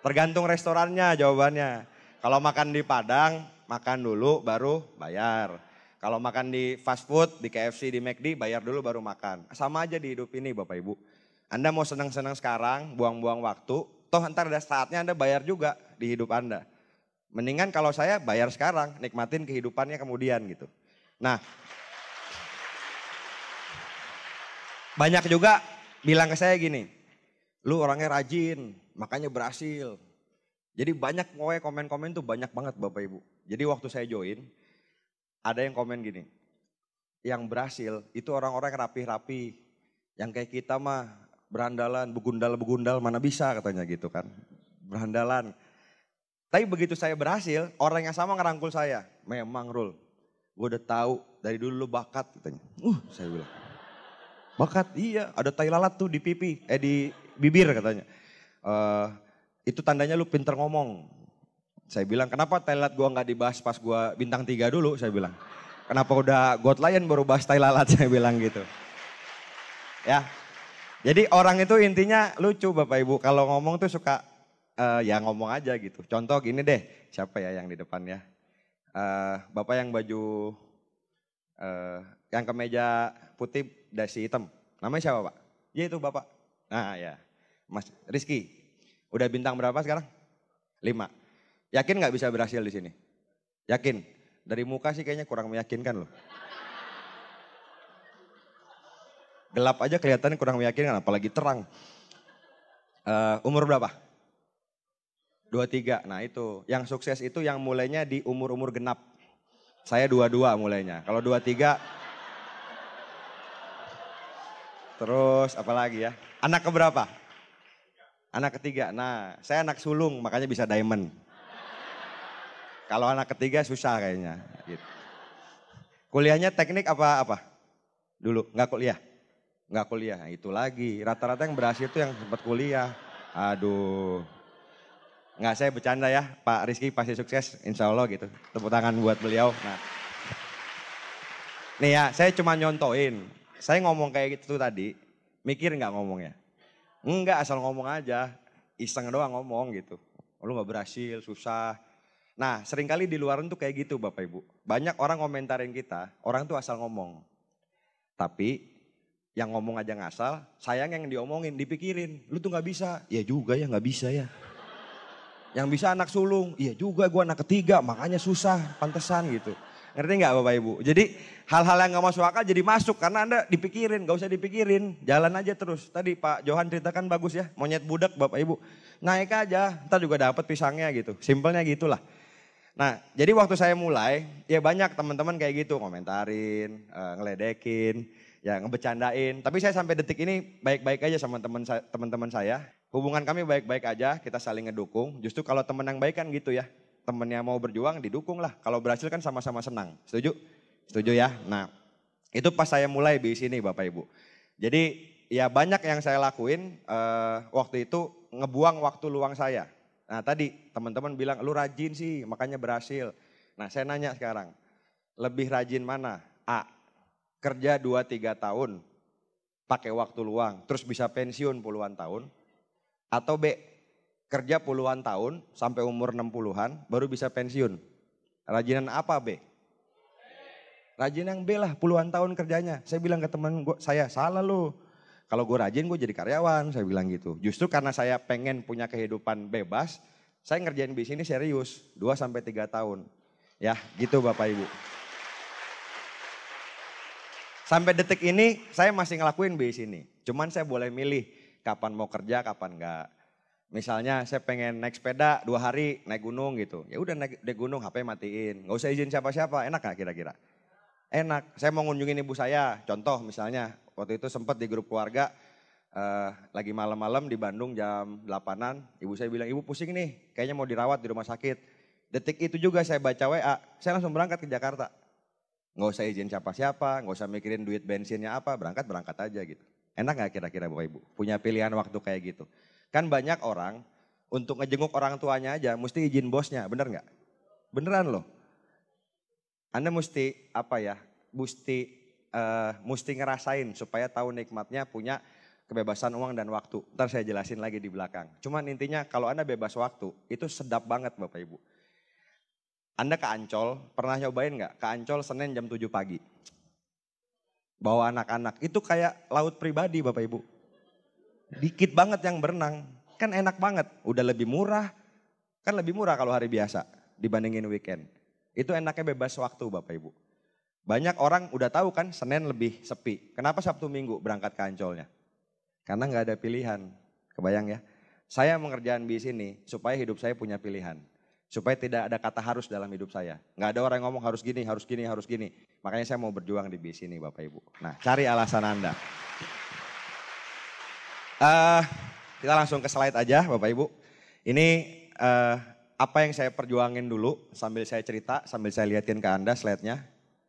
Speaker 2: Tergantung restorannya jawabannya. Kalau makan di Padang, makan dulu baru bayar. Kalau makan di fast food, di KFC, di McD, bayar dulu baru makan. Sama aja di hidup ini Bapak Ibu. Anda mau senang-senang sekarang, buang-buang waktu, toh ntar ada saatnya Anda bayar juga di hidup Anda. Mendingan kalau saya bayar sekarang, nikmatin kehidupannya kemudian gitu. Nah, banyak juga bilang ke saya gini, lu orangnya rajin, makanya berhasil. Jadi banyak pokoknya komen-komen tuh banyak banget Bapak Ibu. Jadi waktu saya join, ada yang komen gini, yang berhasil itu orang-orang yang rapi-rapi. Yang kayak kita mah berandalan, begundal-begundal mana bisa katanya gitu kan. Berandalan. Tapi begitu saya berhasil, orang yang sama ngerangkul saya. Memang Rul, gue udah tahu dari dulu lu bakat katanya. Saya bilang. Bakat iya, ada tai lalat tuh di pipi, di bibir katanya. Itu tandanya lu pinter ngomong. Saya bilang kenapa tai lalat gua nggak dibahas pas gua bintang 3 dulu, saya bilang. Kenapa udah God Lion baru bahas tai lalat, saya bilang gitu. Ya, jadi orang itu intinya lucu Bapak Ibu, kalau ngomong tuh suka ya ngomong aja gitu. Contoh gini deh, siapa ya yang di depan ya? Bapak yang baju yang kemeja putih dasi hitam. Namanya siapa Pak? Ya itu Bapak. Nah ya, Mas Rizky. Udah bintang berapa sekarang? 5. Yakin gak bisa berhasil di sini? Yakin? Dari muka sih kayaknya kurang meyakinkan loh. Gelap aja kelihatannya kurang meyakinkan, apalagi terang. Umur berapa? 23. Nah itu, yang sukses itu yang mulainya di umur-umur genap. Saya 22 mulainya. Kalau 23, terus apa lagi ya? Anak keberapa? Anak ketiga. Nah, saya anak sulung, makanya bisa diamond. Kalau anak ketiga susah kayaknya. Gitu. Kuliahnya teknik apa? Dulu, nggak kuliah? Nggak kuliah, nah, itu lagi. Rata-rata yang berhasil itu yang sempat kuliah. Aduh. Nggak, saya bercanda ya, Pak Rizky pasti sukses, insya Allah gitu. Tepuk tangan buat beliau. Nah, nih ya, saya cuma nyontoin. Saya ngomong kayak gitu tadi, mikir nggak ngomongnya? Enggak, asal ngomong aja. Iseng doang ngomong gitu. Lu nggak berhasil, susah. Nah, seringkali di luar tuh kayak gitu Bapak Ibu. Banyak orang komentarin kita, orang tuh asal ngomong. Tapi yang ngomong aja ngasal, sayang yang diomongin, dipikirin. Lu tuh nggak bisa. Ya juga ya, nggak bisa ya. Yang bisa anak sulung, iya juga gue anak ketiga, makanya susah, pantesan gitu. Ngerti nggak Bapak Ibu? Jadi hal-hal yang gak masuk akal jadi masuk karena Anda dipikirin, gak usah dipikirin. Jalan aja terus. Tadi Pak Johan ceritakan bagus ya, monyet budak Bapak Ibu. Naik aja, ntar juga dapat pisangnya gitu. Simpelnya gitulah. Nah jadi waktu saya mulai, ya banyak teman-teman kayak gitu, komentarin, ngeledekin, ya ngebecandain. Tapi saya sampai detik ini baik-baik aja sama teman-teman saya. Hubungan kami baik-baik aja, kita saling ngedukung. Justru kalau teman yang baik kan gitu ya. Temen yang mau berjuang didukung lah. Kalau berhasil kan sama-sama senang. Setuju? Setuju ya? Nah itu pas saya mulai di sini Bapak Ibu. Jadi ya banyak yang saya lakuin waktu itu ngebuang waktu luang saya. Nah tadi teman-teman bilang lu rajin sih makanya berhasil. Nah saya nanya sekarang, lebih rajin mana? A, kerja 2-3 tahun pakai waktu luang terus bisa pensiun puluhan tahun. Atau B, kerja puluhan tahun sampai umur 60-an baru bisa pensiun. Rajinan apa B? Rajin yang B lah, puluhan tahun kerjanya. Saya bilang ke teman saya, salah lu. Kalau gue rajin gue jadi karyawan, saya bilang gitu. Justru karena saya pengen punya kehidupan bebas, saya ngerjain bis ini serius, 2-3 tahun. Ya gitu Bapak Ibu. Sampai detik ini saya masih ngelakuin bis ini. Cuman saya boleh milih kapan mau kerja, kapan enggak. Misalnya saya pengen naik sepeda 2 hari naik gunung gitu. Ya udah naik gunung HP matiin. Gak usah izin siapa-siapa, enak gak kira-kira? Enak, saya mau ngunjungin ibu saya. Contoh misalnya waktu itu sempat di grup keluarga. Lagi malam-malam di Bandung jam 8-an. Ibu saya bilang, ibu pusing nih kayaknya mau dirawat di rumah sakit. Detik itu juga saya baca WA, saya langsung berangkat ke Jakarta. Gak usah izin siapa-siapa, gak usah mikirin duit bensinnya apa, berangkat aja gitu. Enak gak kira-kira Bapak Ibu? Punya pilihan waktu kayak gitu. Kan banyak orang untuk ngejenguk orang tuanya aja mesti izin bosnya, bener gak? Beneran loh. Anda mesti mesti ngerasain supaya tahu nikmatnya punya kebebasan uang dan waktu. Ntar saya jelasin lagi di belakang. Cuman intinya kalau Anda bebas waktu itu sedap banget Bapak Ibu. Anda ke Ancol, pernah nyobain gak? Ke Ancol Senin jam 7 pagi. Bawa anak-anak, itu kayak laut pribadi Bapak Ibu. Dikit banget yang berenang, kan enak banget. Udah lebih murah, kan lebih murah kalau hari biasa dibandingin weekend. Itu enaknya bebas waktu Bapak Ibu. Banyak orang udah tahu kan Senin lebih sepi. Kenapa Sabtu Minggu berangkat ke Ancolnya? Karena gak ada pilihan, kebayang ya. Saya mengerjakan bis ini supaya hidup saya punya pilihan. Supaya tidak ada kata harus dalam hidup saya. Gak ada orang yang ngomong harus gini, harus gini, harus gini. Makanya saya mau berjuang di bis ini Bapak Ibu. Nah cari alasan Anda. Kita langsung ke slide aja Bapak Ibu. Ini apa yang saya perjuangin dulu sambil saya cerita, sambil saya liatin ke Anda slide-nya.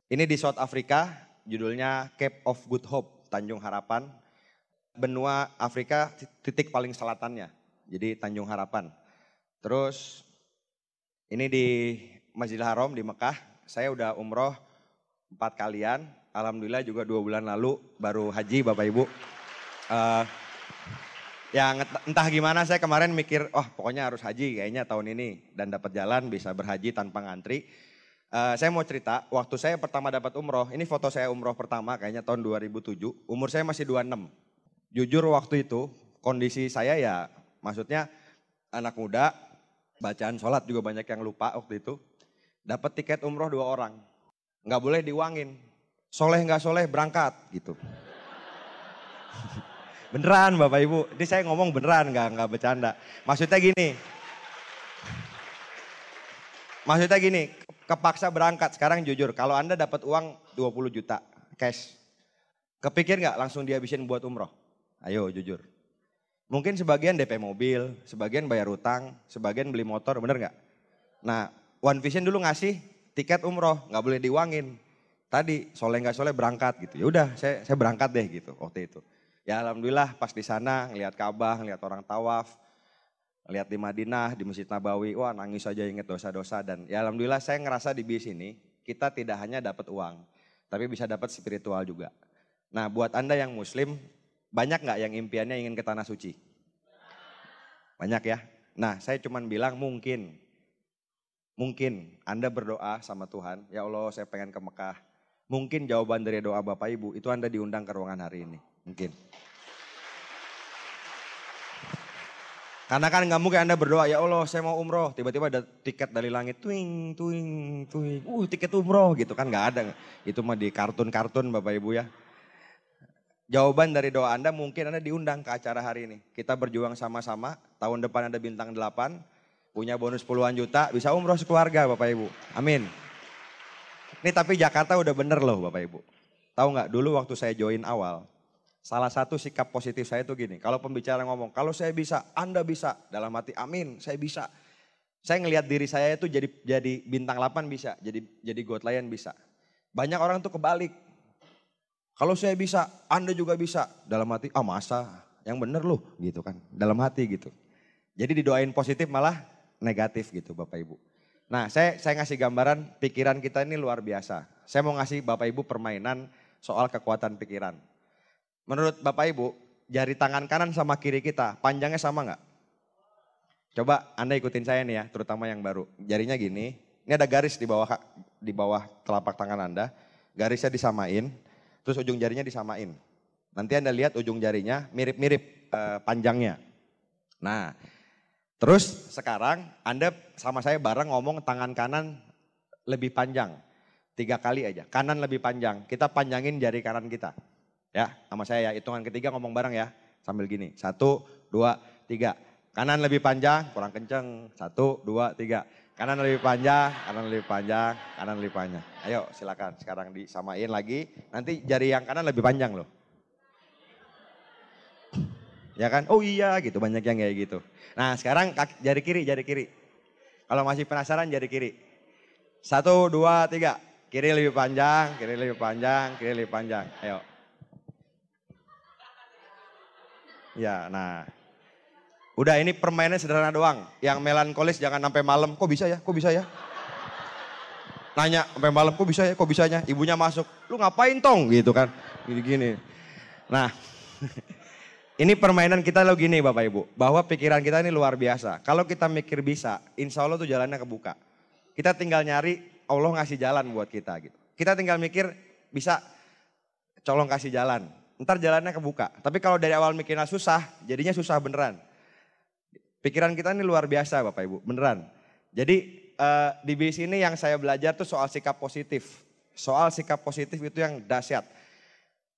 Speaker 2: Ini di South Africa, judulnya Cape of Good Hope, Tanjung Harapan. Benua Afrika titik paling selatannya, jadi Tanjung Harapan. Terus ini di Masjidil Haram di Mekah, saya udah umroh 4 kalian. Alhamdulillah juga 2 bulan lalu baru haji Bapak Ibu. Ya entah gimana saya kemarin mikir, pokoknya harus haji kayaknya tahun ini. Dan dapat jalan bisa berhaji tanpa ngantri. Saya mau cerita, waktu saya pertama dapat umroh, ini foto saya umroh pertama kayaknya tahun 2007. Umur saya masih 26. Jujur waktu itu kondisi saya ya maksudnya anak muda, bacaan sholat juga banyak yang lupa waktu itu. Dapat tiket umroh 2 orang, nggak boleh diuangin. Soleh nggak soleh berangkat gitu. Beneran Bapak Ibu, ini saya ngomong beneran, nggak bercanda. Maksudnya gini, kepaksa berangkat. Sekarang jujur, kalau Anda dapat uang 20 juta cash, kepikir nggak langsung dihabisin buat umroh? Ayo jujur. Mungkin sebagian DP mobil, sebagian bayar utang, sebagian beli motor, bener nggak? Nah, One Vision dulu ngasih tiket umroh, nggak boleh diuangin. Tadi soleh nggak soleh berangkat gitu. Ya udah, saya berangkat deh gitu waktu itu. Ya alhamdulillah pas di sana ngelihat Ka'bah, ngelihat orang tawaf, ngelihat di Madinah, di Masjid Nabawi, wah nangis aja inget dosa-dosa. Dan ya alhamdulillah saya ngerasa di bis ini kita tidak hanya dapat uang, tapi bisa dapat spiritual juga. Nah buat Anda yang muslim, banyak nggak yang impiannya ingin ke tanah suci? Banyak ya. Nah saya cuman bilang mungkin Anda berdoa sama Tuhan, ya Allah saya pengen ke Mekah. Mungkin jawaban dari doa Bapak Ibu itu Anda diundang ke ruangan hari ini. Mungkin. Karena kan nggak mungkin Anda berdoa, ya Allah saya mau umroh. Tiba-tiba ada tiket dari langit, tuing. Tiket umroh gitu kan nggak ada. Itu mah di kartun-kartun Bapak Ibu ya. Jawaban dari doa Anda mungkin Anda diundang ke acara hari ini. Kita berjuang sama-sama, tahun depan ada bintang 8, punya bonus puluhan juta, bisa umroh sekeluarga Bapak Ibu. Amin. Ini tapi Jakarta udah bener loh Bapak Ibu. Tahu nggak dulu waktu saya join awal, salah satu sikap positif saya itu gini, kalau pembicara ngomong, kalau saya bisa, Anda bisa. Dalam hati, amin, saya bisa. Saya ngelihat diri saya itu jadi bintang 8 bisa, jadi God Lion bisa. Banyak orang tuh kebalik. Kalau saya bisa, Anda juga bisa. Dalam hati, masa, yang bener loh gitu kan. Dalam hati gitu. Jadi didoain positif malah negatif gitu Bapak Ibu. Nah saya ngasih gambaran pikiran kita ini luar biasa. Saya mau ngasih Bapak Ibu permainan soal kekuatan pikiran. Menurut Bapak Ibu, jari tangan kanan sama kiri kita panjangnya sama nggak? Coba Anda ikutin saya nih ya, terutama yang baru. Jarinya gini, ini ada garis di bawah telapak tangan Anda. Garisnya disamain, terus ujung jarinya disamain. Nanti Anda lihat ujung jarinya mirip-mirip panjangnya. Nah, terus sekarang Anda sama saya bareng ngomong tangan kanan lebih panjang. 3 kali aja, kanan lebih panjang. Kita panjangin jari kanan kita. Ya, sama saya ya, hitungan ketiga ngomong bareng ya. Sambil gini, 1, 2, 3. Kanan lebih panjang, kurang kenceng. 1, 2, 3. Kanan lebih panjang, kanan lebih panjang, kanan lebih panjang. Ayo silakan, sekarang disamain lagi. Nanti jari yang kanan lebih panjang loh. Ya kan, oh iya gitu, banyak yang kayak gitu. Nah sekarang jari kiri. Kalau masih penasaran jari kiri. 1, 2, 3. Kiri lebih panjang, kiri lebih panjang, kiri lebih panjang. Ayo. Ya, nah. Udah ini permainannya sederhana doang. Yang melankolis jangan sampai malam. Kok bisa ya? Kok bisa ya? Nanya sampai malam, kok bisa ya? Kok bisanya? Ibunya masuk. Lu ngapain tong? Gitu kan. Gini-gini. Nah. Ini permainan kita lo gini Bapak Ibu. Bahwa pikiran kita ini luar biasa. Kalau kita mikir bisa, insya Allah tuh jalannya kebuka. Kita tinggal nyari, Allah ngasih jalan buat kita gitu. Kita tinggal mikir, bisa colong kasih jalan. Ntar jalannya kebuka. Tapi kalau dari awal mikirnya susah, jadinya susah beneran. Pikiran kita ini luar biasa Bapak Ibu, beneran. Jadi di bis ini yang saya belajar tuh soal sikap positif. Soal sikap positif itu yang dahsyat.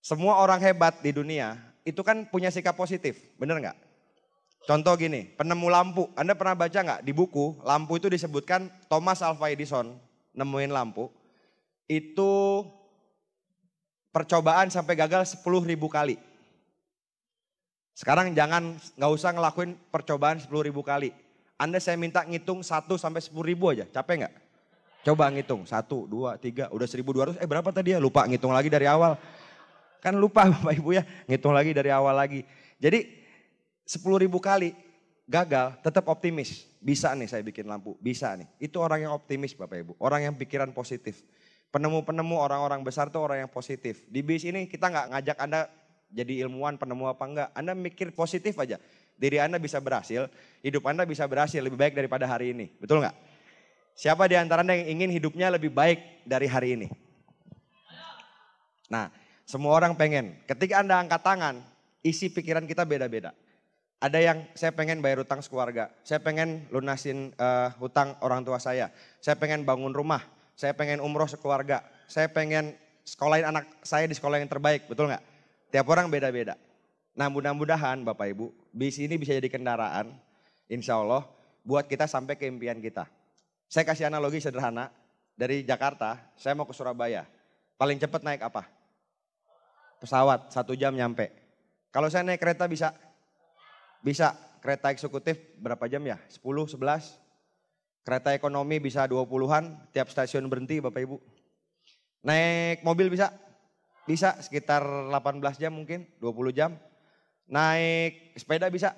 Speaker 2: Semua orang hebat di dunia itu kan punya sikap positif, bener nggak? Contoh gini, penemu lampu. Anda pernah baca nggak di buku, lampu itu disebutkan Thomas Alva Edison nemuin lampu. Itu percobaan sampai gagal 10.000 kali. Sekarang nggak usah ngelakuin percobaan 10.000 kali. Anda saya minta ngitung 1 sampai 10.000 aja, capek nggak? Coba ngitung, 1, 2, 3, udah 1.200, berapa tadi ya? Lupa ngitung lagi dari awal. Kan lupa Bapak Ibu ya, ngitung lagi dari awal lagi. Jadi 10.000 kali gagal, tetap optimis. Bisa nih saya bikin lampu, bisa nih. Itu orang yang optimis Bapak Ibu, orang yang pikiran positif. Penemu-penemu orang-orang besar tuh orang yang positif. Di bis ini kita nggak ngajak Anda jadi ilmuwan, penemu apa enggak. Anda mikir positif aja. Diri Anda bisa berhasil, hidup Anda bisa berhasil lebih baik daripada hari ini. Betul nggak? Siapa di antara Anda yang ingin hidupnya lebih baik dari hari ini? Nah, semua orang pengen. Ketika Anda angkat tangan, isi pikiran kita beda-beda. Ada yang saya pengen bayar hutang sekeluarga. Saya pengen lunasin hutang orang tua saya. Saya pengen bangun rumah. Saya pengen umroh sekeluarga. Saya pengen sekolahin anak saya di sekolah yang terbaik. Betul nggak? Tiap orang beda-beda. Nah mudah-mudahan Bapak Ibu, bis ini bisa jadi kendaraan, insya Allah, buat kita sampai ke impian kita. Saya kasih analogi sederhana, dari Jakarta saya mau ke Surabaya. Paling cepat naik apa? Pesawat, 1 jam nyampe. Kalau saya naik kereta bisa? Bisa. Kereta eksekutif berapa jam ya? 10, 11. Kereta ekonomi bisa 20-an, tiap stasiun berhenti Bapak Ibu. Naik mobil bisa? Bisa, sekitar 18 jam mungkin, 20 jam. Naik sepeda bisa?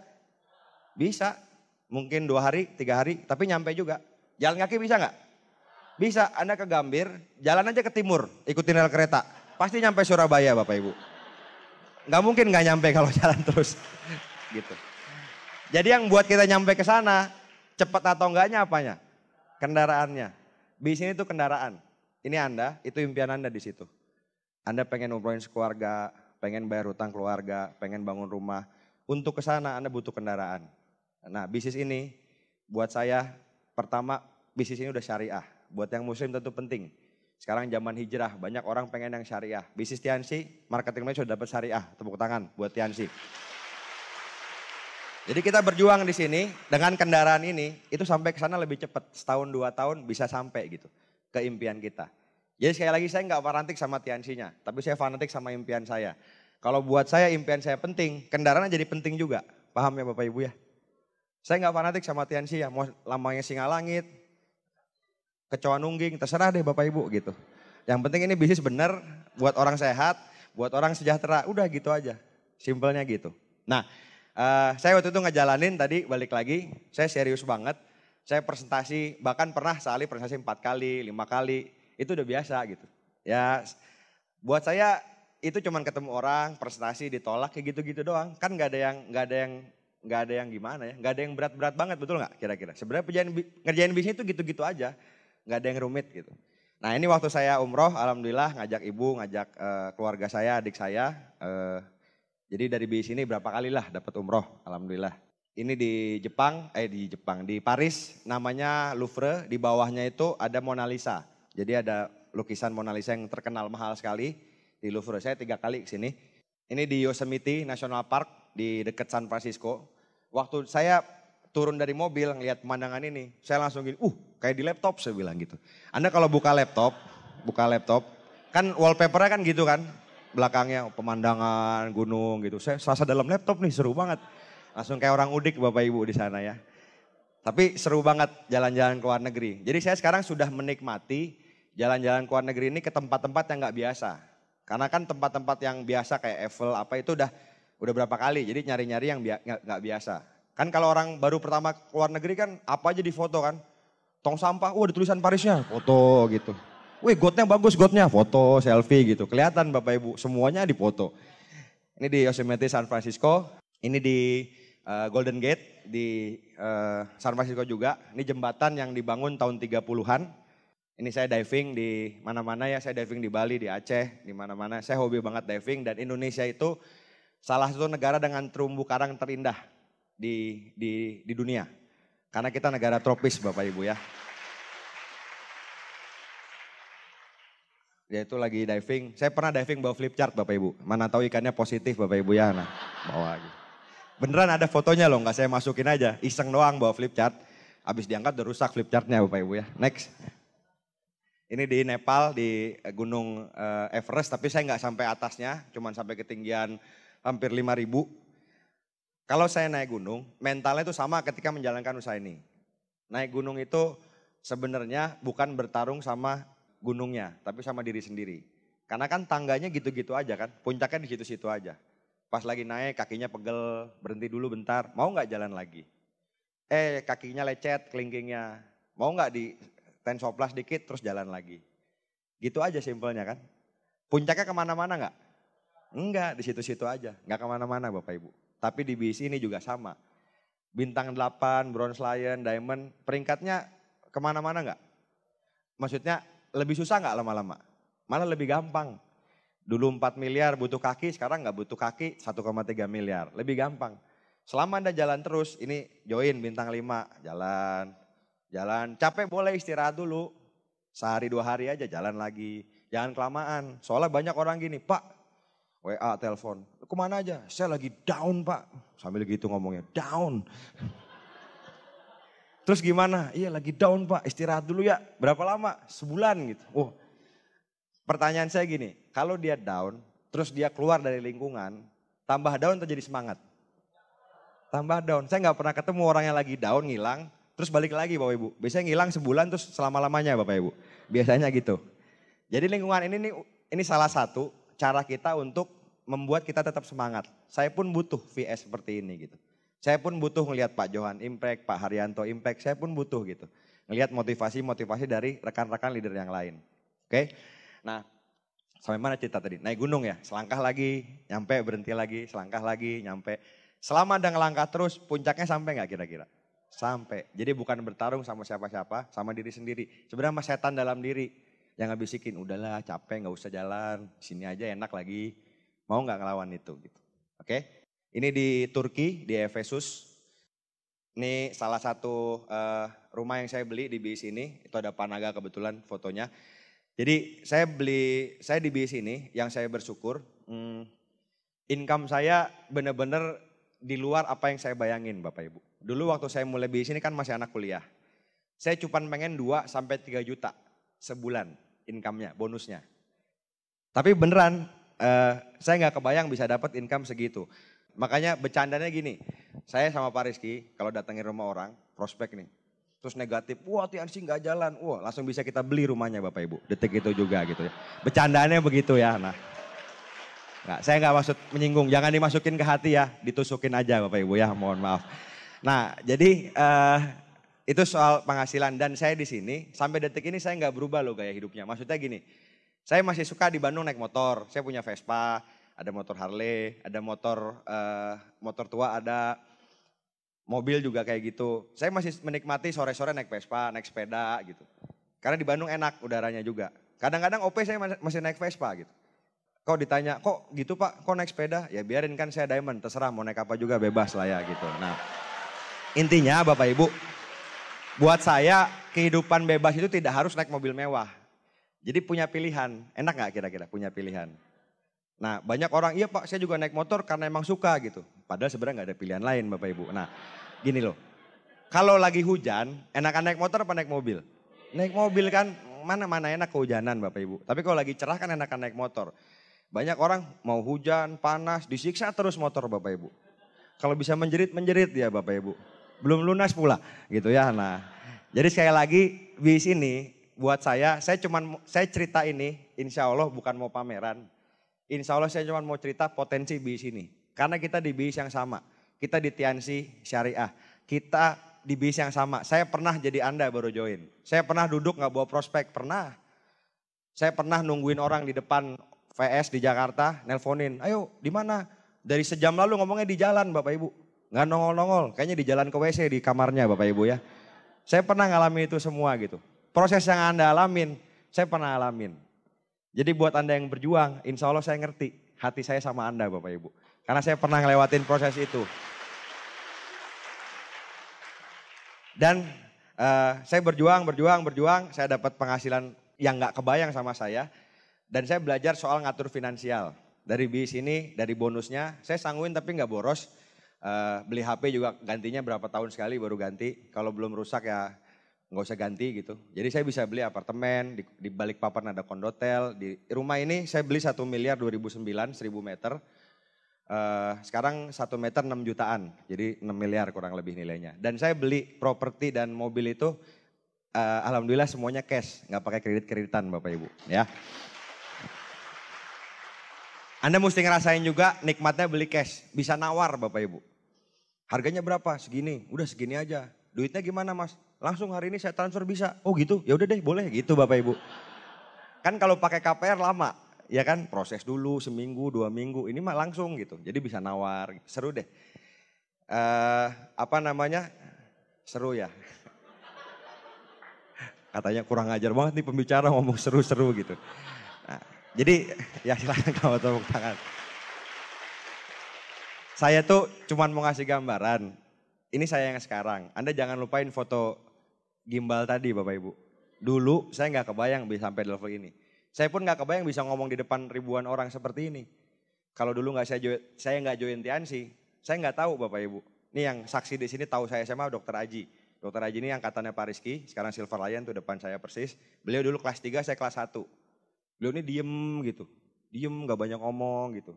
Speaker 2: Bisa. Mungkin 2 hari, 3 hari, tapi nyampe juga. Jalan kaki bisa nggak? Bisa, Anda ke Gambir, jalan aja ke timur, ikutin rel kereta. Pasti nyampe Surabaya Bapak Ibu. Nggak mungkin nggak nyampe kalau jalan terus. Gitu. Jadi yang buat kita nyampe ke sana, cepat atau enggaknya apanya? Kendaraannya. Bis ini tuh kendaraan. Ini Anda, itu impian Anda di situ. Anda pengen umrohin sekeluarga, pengen bayar hutang keluarga, pengen bangun rumah. Untuk ke sana Anda butuh kendaraan. Nah bisnis ini buat saya pertama bisnis ini udah syariah. Buat yang muslim tentu penting. Sekarang zaman hijrah banyak orang pengen yang syariah. Bisnis Tiansi, marketingnya sudah dapat syariah. Tepuk tangan buat Tiansi. Jadi kita berjuang di sini dengan kendaraan ini itu sampai ke sana lebih cepat. Setahun 2 tahun bisa sampai gitu ke impian kita. Jadi sekali lagi saya nggak fanatik sama Tiansinya. Tapi saya fanatik sama impian saya. Kalau buat saya impian saya penting, kendaraan jadi penting juga. Paham ya Bapak Ibu ya? Saya nggak fanatik sama Tiansi ya. Mau lambangnya singa langit, kecoa nungging, terserah deh Bapak Ibu gitu. Yang penting ini bisnis bener, buat orang sehat, buat orang sejahtera. Udah gitu aja, simpelnya gitu. Nah saya waktu itu ngejalanin tadi balik lagi, saya serius banget. Saya presentasi, bahkan pernah sekali presentasi 4 kali, 5 kali, itu udah biasa gitu. Ya buat saya itu cuman ketemu orang, presentasi ditolak kayak gitu-gitu doang. Kan nggak ada yang gimana ya, nggak ada yang berat-berat banget, betul nggak kira-kira? Sebenarnya ngerjain bisnis itu gitu-gitu aja, nggak ada yang rumit gitu. Nah ini waktu saya umroh, alhamdulillah ngajak ibu, ngajak keluarga saya, adik saya. Jadi dari bis ini berapa kali lah dapat umroh, alhamdulillah. Ini di Paris namanya Louvre, di bawahnya itu ada Mona Lisa. Jadi ada lukisan Mona Lisa yang terkenal mahal sekali di Louvre. Saya 3 kali ke sini. Ini di Yosemite National Park di dekat San Francisco. Waktu saya turun dari mobil ngelihat pemandangan ini, saya langsung gini, kayak di laptop saya bilang gitu. Anda kalau buka laptop, kan wallpapernya kan gitu kan. Belakangnya pemandangan gunung gitu. Saya serasa dalam laptop nih, seru banget. Langsung kayak orang udik Bapak Ibu di sana ya. Tapi seru banget jalan-jalan ke luar negeri. Jadi saya sekarang sudah menikmati jalan-jalan ke luar negeri ini ke tempat-tempat yang nggak biasa. Karena kan tempat-tempat yang biasa kayak Eiffel apa itu udah berapa kali. Jadi nyari-nyari yang nggak biasa. Kan kalau orang baru pertama ke luar negeri kan apa aja di foto kan. Tong sampah, ada tulisan Parisnya, foto gitu. Wih gotnya bagus, foto, selfie gitu. Kelihatan Bapak Ibu, semuanya difoto. Ini di Yosemite San Francisco, ini di Golden Gate di San Francisco juga. Ini jembatan yang dibangun tahun 30-an. Ini saya diving di mana-mana ya, saya diving di Bali, di Aceh, di mana-mana. Saya hobi banget diving dan Indonesia itu salah satu negara dengan terumbu karang terindah di dunia. Karena kita negara tropis Bapak Ibu ya. Dia itu lagi diving, saya pernah diving bawa flip chart Bapak Ibu. Mana tahu ikannya positif Bapak Ibu ya, nah bawa gitu. Beneran ada fotonya loh, nggak saya masukin aja, iseng doang bawa flip chart. Habis diangkat udah rusak flip chartnya Bapak Ibu ya. Next. Ini di Nepal, di Gunung Everest, tapi saya nggak sampai atasnya, cuman sampai ketinggian hampir 5.000. Kalau saya naik gunung, mentalnya itu sama ketika menjalankan usaha ini. Naik gunung itu sebenarnya bukan bertarung sama gunungnya, tapi sama diri sendiri. Karena kan tangganya gitu-gitu aja kan, puncaknya di situ-situ aja. Pas lagi naik kakinya pegel, berhenti dulu bentar, mau nggak jalan lagi? Kakinya lecet, kelingkingnya, mau nggak di tensoplas dikit terus jalan lagi? Gitu aja simpelnya kan. Puncaknya kemana-mana nggak? Enggak, di situ-situ aja, nggak kemana-mana Bapak Ibu. Tapi di BC ini juga sama. Bintang 8, Bronze Lion, Diamond, peringkatnya kemana-mana nggak? Maksudnya lebih susah nggak lama-lama? Malah lebih gampang. Dulu 4 miliar butuh kaki, sekarang nggak butuh kaki 1,3 miliar. Lebih gampang. Selama Anda jalan terus, ini join bintang 5, jalan. Capek boleh istirahat dulu. Sehari 2 hari aja jalan lagi. Jangan kelamaan. Soalnya banyak orang gini, Pak WA, telepon. Kemana aja? Saya lagi down Pak. Sambil gitu ngomongnya, down. Terus gimana? Iya lagi down Pak, istirahat dulu ya. Berapa lama? Sebulan gitu. Oh, pertanyaan saya gini, kalau dia down, terus dia keluar dari lingkungan, tambah down terjadi semangat. Tambah down. Saya nggak pernah ketemu orang yang lagi down, ngilang, terus balik lagi Bapak Ibu. Biasanya ngilang sebulan terus selama-lamanya Bapak Ibu. Biasanya gitu. Jadi lingkungan ini salah satu cara kita untuk membuat kita tetap semangat. Saya pun butuh VS seperti ini gitu. Saya pun butuh ngelihat Pak Johan impact, Pak Haryanto impact, saya pun butuh gitu. Ngelihat motivasi-motivasi dari rekan-rekan leader yang lain. Oke? Nah, sampai mana cerita tadi? Naik gunung ya, selangkah lagi, nyampe, berhenti lagi, selangkah lagi, nyampe. Selama ada ngelangkah terus, puncaknya sampai nggak kira-kira? Sampai. Jadi bukan bertarung sama siapa-siapa, sama diri sendiri. Sebenarnya sama setan dalam diri yang ngebisikin, udahlah capek nggak usah jalan, sini aja enak lagi. Mau nggak ngelawan itu gitu. Oke? Ini di Turki, di Efesus. Ini salah satu rumah yang saya beli di BIS ini. Itu ada Panaga kebetulan fotonya. Jadi saya di BIS ini yang saya bersyukur. Income saya benar-benar di luar apa yang saya bayangin Bapak Ibu. Dulu waktu saya mulai BIS ini kan masih anak kuliah. Saya cuma pengen 2 sampai 3 juta sebulan income-nya, bonusnya. Tapi beneran saya nggak kebayang bisa dapat income segitu. Makanya bercandanya gini, saya sama Pak Rizky kalau datangin rumah orang, prospek nih. Terus negatif, wah TNC nggak jalan, wah langsung bisa kita beli rumahnya Bapak Ibu. Detik itu juga gitu ya. Bercandaannya begitu ya. Nah, saya nggak maksud menyinggung, jangan dimasukin ke hati ya, ditusukin aja Bapak Ibu ya, mohon maaf. Nah, jadi itu soal penghasilan dan saya di sini sampai detik ini saya nggak berubah loh gaya hidupnya. Maksudnya gini, saya masih suka di Bandung naik motor, saya punya Vespa, ada motor Harley, ada motor tua, ada mobil juga kayak gitu. Saya masih menikmati sore-sore naik Vespa, naik sepeda gitu. Karena di Bandung enak udaranya juga. Kadang-kadang OP saya masih naik Vespa gitu. Kok ditanya, kok gitu Pak, kok naik sepeda? Ya biarin kan saya diamond, terserah mau naik apa juga bebas lah ya gitu. Nah, intinya Bapak Ibu, buat saya kehidupan bebas itu tidak harus naik mobil mewah. Jadi punya pilihan, enak gak kira-kira punya pilihan? Nah banyak orang, iya Pak saya juga naik motor karena emang suka gitu. Padahal sebenarnya gak ada pilihan lain Bapak Ibu. Nah gini loh, kalau lagi hujan enakan naik motor apa naik mobil? Naik mobil kan, mana enak kehujanan Bapak Ibu. Tapi kalau lagi cerah kan enakan naik motor. Banyak orang mau hujan, panas, disiksa terus motor Bapak Ibu. Kalau bisa menjerit ya Bapak Ibu. Belum lunas pula gitu ya. Nah jadi sekali lagi BIS ini buat saya cerita ini insya Allah bukan mau pameran. Insya Allah saya cuma mau cerita potensi BIS ini. Karena kita di BIS yang sama. Kita di Tiansi Syariah. Kita di BIS yang sama. Saya pernah jadi Anda baru join. Saya pernah duduk gak bawa prospek, pernah. Saya pernah nungguin orang di depan VS di Jakarta, nelponin. Ayo di mana? Dari sejam lalu ngomongnya di jalan Bapak Ibu. Gak nongol-nongol, kayaknya di jalan ke WC di kamarnya Bapak Ibu ya. Saya pernah ngalamin itu semua gitu. Proses yang Anda alamin, saya pernah alamin. Jadi buat Anda yang berjuang, insya Allah saya ngerti hati saya sama Anda Bapak Ibu. Karena saya pernah ngelewatin proses itu. Dan saya berjuang, saya dapat penghasilan yang gak kebayang sama saya. Dan saya belajar soal ngatur finansial. Dari BIS ini, dari bonusnya, saya sangguin tapi gak boros. Beli HP juga gantinya berapa tahun sekali baru ganti. Kalau belum rusak ya nggak usah ganti gitu. Jadi saya bisa beli apartemen, di Balikpapan ada kondotel. Di rumah ini saya beli 1 miliar 2009, 1000 meter. Sekarang 1 meter 6 jutaan, jadi 6 miliar kurang lebih nilainya. Dan saya beli properti dan mobil itu alhamdulillah semuanya cash, nggak pakai kredit-kreditan Bapak Ibu. Ya. Anda mesti ngerasain juga nikmatnya beli cash, bisa nawar Bapak Ibu. Harganya berapa? Segini, udah segini aja. Duitnya gimana Mas? Langsung hari ini saya transfer bisa. Oh gitu, ya udah deh boleh gitu Bapak Ibu. Kan kalau pakai KPR lama, ya kan proses dulu seminggu, 2 minggu. Ini mah langsung gitu, jadi bisa nawar. Seru deh. Seru ya. Katanya kurang ajar banget nih pembicara ngomong seru-seru gitu. Nah, jadi ya silakan kamu tepuk tangan. Saya tuh cuman mau ngasih gambaran. Ini saya yang sekarang. Anda jangan lupain foto gimbal tadi Bapak Ibu. Dulu saya nggak kebayang bisa sampai di level ini. Saya pun nggak kebayang bisa ngomong di depan ribuan orang seperti ini. Kalau dulu saya nggak join Tiansi, saya nggak tahu Bapak Ibu. Ini yang saksi di sini tahu saya SMA Dokter Aji. Dokter Aji ini angkatannya Pak Rizky, sekarang Silver Lion tuh depan saya persis. Beliau dulu kelas 3, saya kelas 1. Beliau ini diem gitu, diem nggak banyak ngomong gitu.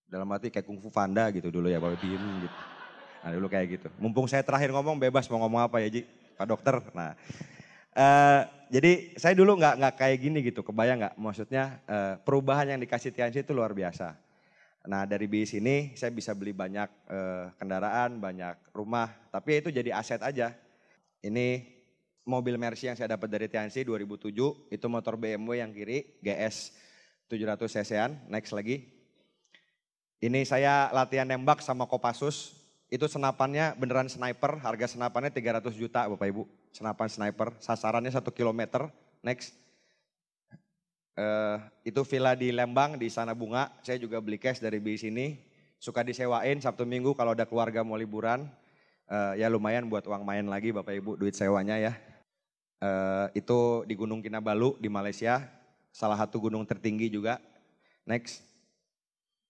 Speaker 2: Dalam arti kayak kungfu panda gitu dulu ya, Bapak diem gitu. Nah dulu kayak gitu. Mumpung saya terakhir ngomong bebas mau ngomong apa ya Ji, Pak Dokter. Nah, jadi saya dulu nggak kayak gini gitu, kebayang nggak? Maksudnya perubahan yang dikasih Tiansi itu luar biasa. Nah dari BIS ini saya bisa beli banyak kendaraan, banyak rumah, tapi itu jadi aset aja. Ini mobil Mercy yang saya dapat dari Tiansi 2007, itu motor BMW yang kiri, GS 700 cc-an, next lagi. Ini saya latihan nembak sama Kopassus, itu senapannya beneran sniper, harga senapannya 300 juta Bapak Ibu. Senapan sniper, sasarannya 1 kilometer, next. Itu villa di Lembang, di Istana Bunga, saya juga beli cash dari BIS ini. Suka disewain Sabtu Minggu kalau ada keluarga mau liburan, ya lumayan buat uang main lagi Bapak Ibu, duit sewanya ya. Itu di Gunung Kinabalu di Malaysia, salah satu gunung tertinggi juga, next.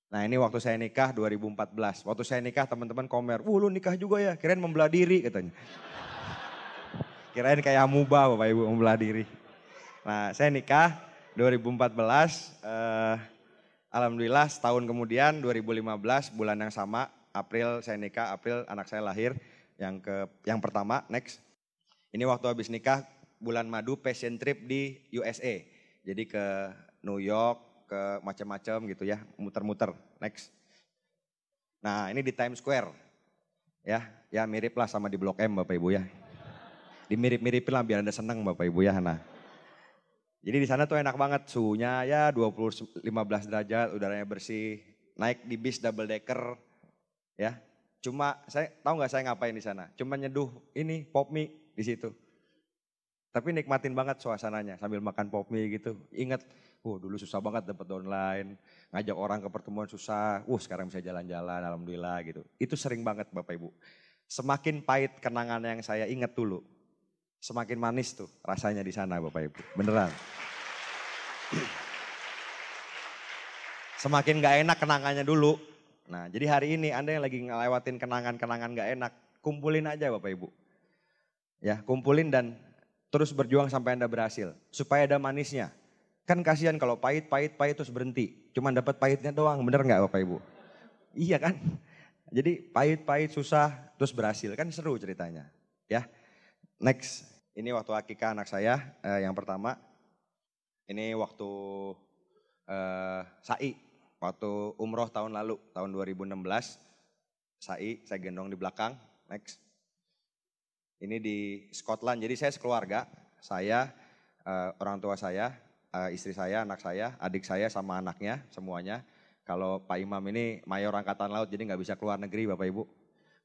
Speaker 2: Nah ini waktu saya nikah 2014, waktu saya nikah teman-teman komen, lu nikah juga ya, kirain membelah diri katanya. Kirain kayak amuba Bapak Ibu membelah diri. Nah saya nikah 2014, alhamdulillah setahun kemudian 2015 bulan yang sama, April saya nikah, April anak saya lahir yang pertama, next. Ini waktu habis nikah bulan madu passion trip di USA. Jadi ke New York, ke macam-macam gitu ya, muter-muter, next. Nah ini di Times Square, ya mirip lah sama di Blok M Bapak Ibu ya. Dimirip-miripin lah biar Anda senang Bapak Ibu ya. Nah, jadi di sana tuh enak banget, suhunya ya 15 derajat, udaranya bersih, naik di bis double decker, ya. Cuma saya tahu nggak saya ngapain di sana? Cuma nyeduh ini pop mie di situ. Tapi nikmatin banget suasananya sambil makan pop mie gitu. Ingat, dulu susah banget dapat online, ngajak orang ke pertemuan susah. Sekarang bisa jalan-jalan, alhamdulillah gitu. Itu sering banget Bapak Ibu. Semakin pahit kenangan yang saya ingat dulu, semakin manis tuh rasanya di sana Bapak Ibu. Beneran. Semakin gak enak kenangannya dulu. Nah jadi hari ini Anda yang lagi ngelewatin kenangan-kenangan gak enak, kumpulin aja Bapak Ibu. Ya kumpulin dan terus berjuang sampai Anda berhasil. Supaya ada manisnya. Kan kasihan kalau pahit terus berhenti. Cuman dapat pahitnya doang, bener gak Bapak Ibu? Iya kan? Jadi pahit susah terus berhasil, kan seru ceritanya. Ya, next. Ini waktu akikah anak saya yang pertama. Ini waktu SAI, waktu umroh tahun lalu, tahun 2016. SAI, saya gendong di belakang, next. Ini di Scotland, jadi saya sekeluarga, saya, orang tua saya, istri saya, anak saya, adik saya sama anaknya semuanya. Kalau Pak Imam ini mayor angkatan laut jadi nggak bisa keluar negeri Bapak Ibu.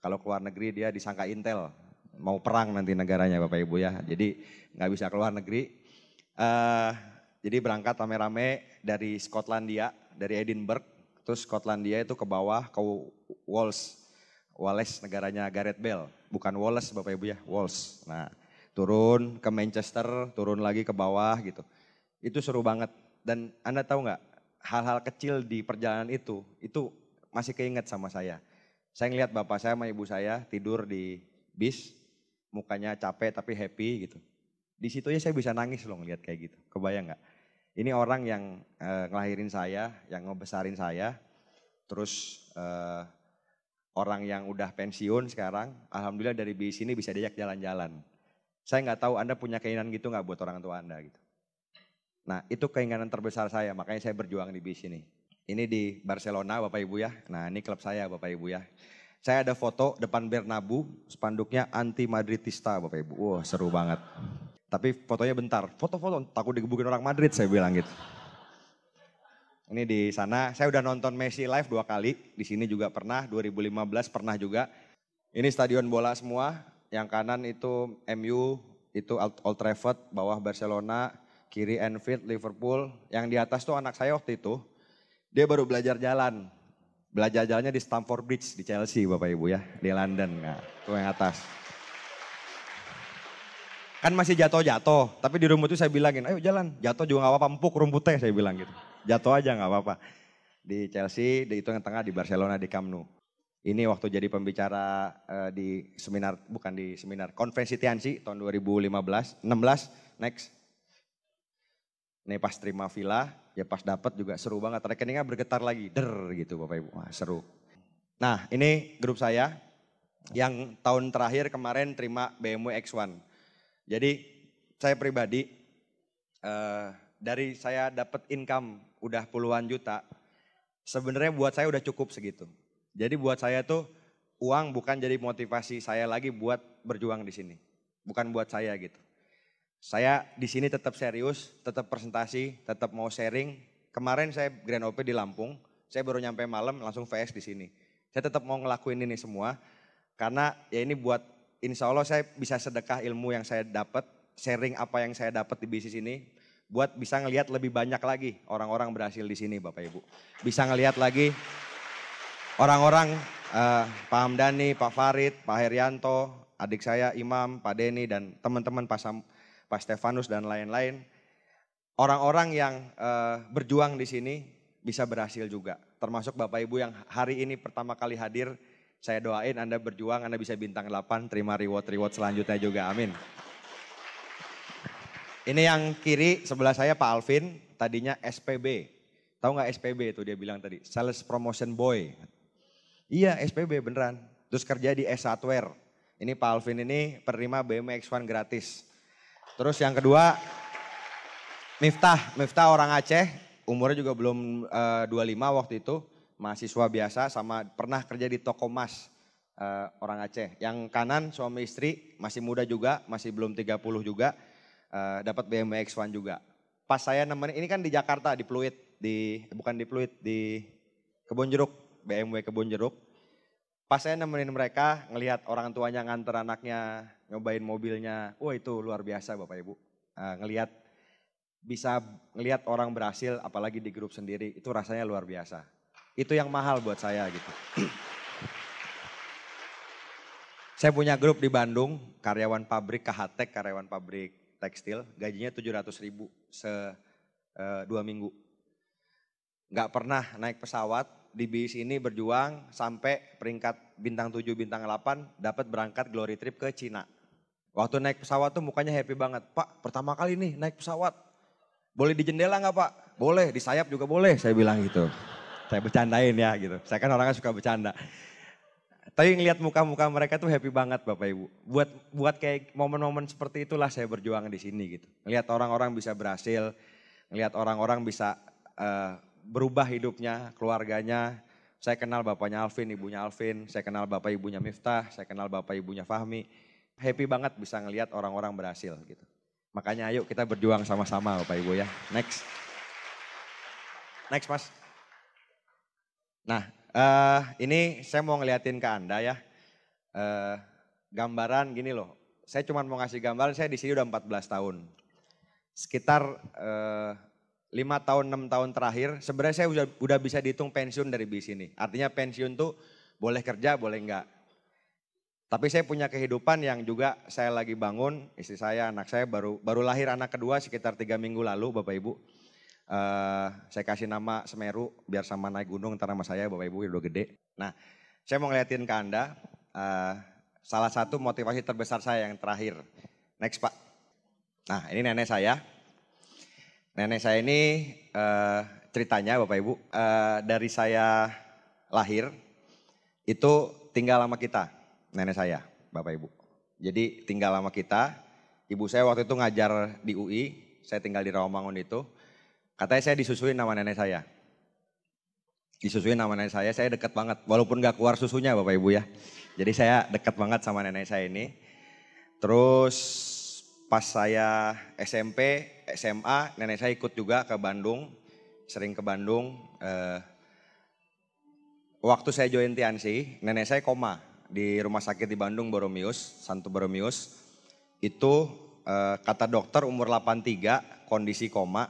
Speaker 2: Kalau keluar negeri dia disangka intel, mau perang nanti negaranya Bapak Ibu ya. Jadi nggak bisa keluar negeri. Jadi berangkat rame-rame dari Skotlandia, dari Edinburgh, terus Skotlandia itu ke bawah ke Wales negaranya Gareth Bale, bukan Wallace Bapak Ibu ya, Wales. Nah turun ke Manchester, turun lagi ke bawah gitu. Itu seru banget dan Anda tahu nggak? Hal-hal kecil di perjalanan itu masih keinget sama saya. Saya ngeliat bapak saya sama ibu saya tidur di bis, mukanya capek tapi happy gitu. Di situ aja saya bisa nangis loh ngeliat kayak gitu, kebayang nggak? Ini orang yang ngelahirin saya, yang ngebesarin saya, terus orang yang udah pensiun sekarang, alhamdulillah dari bis ini bisa diajak jalan-jalan. Saya nggak tahu Anda punya keinginan gitu nggak buat orang tua Anda gitu. Nah itu keinginan terbesar saya, makanya saya berjuang di bis ini. Ini di Barcelona Bapak Ibu ya, nah ini klub saya Bapak Ibu ya. Saya ada foto depan Bernabeu, spanduknya anti Madridista Bapak Ibu, wah seru banget. Tapi fotonya bentar, foto-foto takut digebukin orang Madrid saya bilang gitu. Ini di sana, saya udah nonton Messi live 2 kali, di sini juga pernah, 2015 pernah juga. Ini stadion bola semua, yang kanan itu MU, itu Old Trafford, bawah Barcelona, kiri Anfield, Liverpool. Yang di atas tuh anak saya waktu itu, dia baru belajar jalan. Belajar jalannya di Stamford Bridge di Chelsea Bapak Ibu ya, di London. Nah, itu yang atas. Kan masih jatuh-jatuh, tapi di rumput itu saya bilangin, ayo jalan, jatuh juga gak apa-apa, empuk rumputnya saya bilang gitu. Jatuh aja gak apa-apa. di Chelsea, di itu yang tengah di Barcelona di Camp Nou. Ini waktu jadi pembicara di seminar, bukan di seminar, konferensi Tianxi tahun 2016. Next. Ini pas terima villa, ya pas dapat juga seru banget. Rekeningnya bergetar lagi, gitu Bapak Ibu. Wah, seru. Nah, ini grup saya yang tahun terakhir kemarin terima BMW X1. Jadi saya pribadi dari saya dapat income udah puluhan juta, sebenarnya buat saya udah cukup segitu. Jadi buat saya tuh uang bukan jadi motivasi saya lagi buat berjuang di sini. Bukan buat saya gitu. Saya di sini tetap serius, tetap presentasi, tetap mau sharing. Kemarin saya Grand OP di Lampung, saya baru nyampe malam langsung VS di sini. Saya tetap mau ngelakuin ini semua karena ya ini buat insya Allah saya bisa sedekah ilmu yang saya dapat, sharing apa yang saya dapat di bisnis ini buat bisa ngelihat lebih banyak lagi orang-orang berhasil di sini Bapak Ibu. Bisa ngelihat lagi orang-orang Pak Hamdani, Pak Farid, Pak Herianto, adik saya Imam, Pak Denny dan teman-teman Pak Stefanus dan lain-lain. Orang-orang yang berjuang di sini bisa berhasil juga. Termasuk Bapak Ibu yang hari ini pertama kali hadir. Saya doain Anda berjuang, Anda bisa bintang 8, terima reward selanjutnya juga, amin. Ini yang kiri sebelah saya Pak Alvin, tadinya SPB. Tahu nggak SPB itu dia bilang tadi, Sales Promotion Boy. Iya SPB beneran, terus kerja di S1ware. Ini Pak Alvin ini penerima BMW X1 gratis. Terus yang kedua, Miftah orang Aceh, umurnya juga belum 25 waktu itu, mahasiswa biasa sama pernah kerja di toko emas orang Aceh. Yang kanan suami istri, masih muda juga, masih belum 30 juga, dapat BMW X1 juga. Pas saya nemenin, ini kan di Jakarta, di Pluit, bukan di Pluit, di Kebon Jeruk, BMW Kebon Jeruk. Pas saya nemenin mereka, ngelihat orang tuanya nganter anaknya, nyobain mobilnya, wah itu luar biasa Bapak Ibu. Bisa ngelihat orang berhasil, apalagi di grup sendiri, itu rasanya luar biasa. Itu yang mahal buat saya gitu. Saya punya grup di Bandung, karyawan pabrik KHTek, karyawan pabrik tekstil, gajinya 700.000 2 minggu. Nggak pernah naik pesawat, di bis ini berjuang sampai peringkat bintang 7, bintang 8 dapat berangkat glory trip ke Cina. Waktu naik pesawat tuh mukanya happy banget. Pak pertama kali nih naik pesawat, boleh di jendela nggak Pak? Boleh, di sayap juga boleh, saya bilang gitu. Saya bercandain ya gitu, saya kan orangnya suka bercanda. Tapi ngelihat muka-muka mereka tuh happy banget Bapak Ibu. Buat kayak momen-momen seperti itulah saya berjuang di sini gitu. Ngelihat orang-orang bisa berhasil, ngelihat orang-orang bisa berubah hidupnya, keluarganya. Saya kenal bapaknya Alvin, ibunya Alvin, saya kenal bapak ibunya Miftah, saya kenal bapak ibunya Fahmi. Happy banget bisa ngelihat orang-orang berhasil gitu. Makanya ayo kita berjuang sama-sama Bapak Ibu ya. Next Mas. Nah ini saya mau ngeliatin ke Anda ya. Gambaran gini loh. Saya cuma mau ngasih gambaran, saya di sini udah 14 tahun. Sekitar 5 tahun, 6 tahun terakhir, sebenarnya saya udah bisa dihitung pensiun dari bis ini. Artinya pensiun tuh boleh kerja, boleh enggak. Tapi saya punya kehidupan yang juga saya lagi bangun, istri saya, anak saya baru lahir anak kedua sekitar 3 minggu lalu Bapak Ibu. Saya kasih nama Semeru biar sama naik gunung ntar sama saya Bapak Ibu udah gede. Nah saya mau ngeliatin ke Anda, salah satu motivasi terbesar saya yang terakhir. Next Pak. Nah ini nenek saya. Nenek saya ini ceritanya Bapak Ibu, dari saya lahir itu tinggal sama kita. Nenek saya, Bapak Ibu. Jadi tinggal sama kita, ibu saya waktu itu ngajar di UI, saya tinggal di Rawamangun itu. Katanya saya disusuin sama nenek saya. Disusuin sama nenek saya deket banget. Walaupun gak keluar susunya Bapak Ibu ya. Jadi saya deket banget sama nenek saya ini. Terus pas saya SMP, SMA, nenek saya ikut juga ke Bandung. Sering ke Bandung. Waktu saya join Tianxi, nenek saya koma. Di rumah sakit di Bandung Boromius, Santo Boromius, itu kata dokter umur 83, kondisi koma,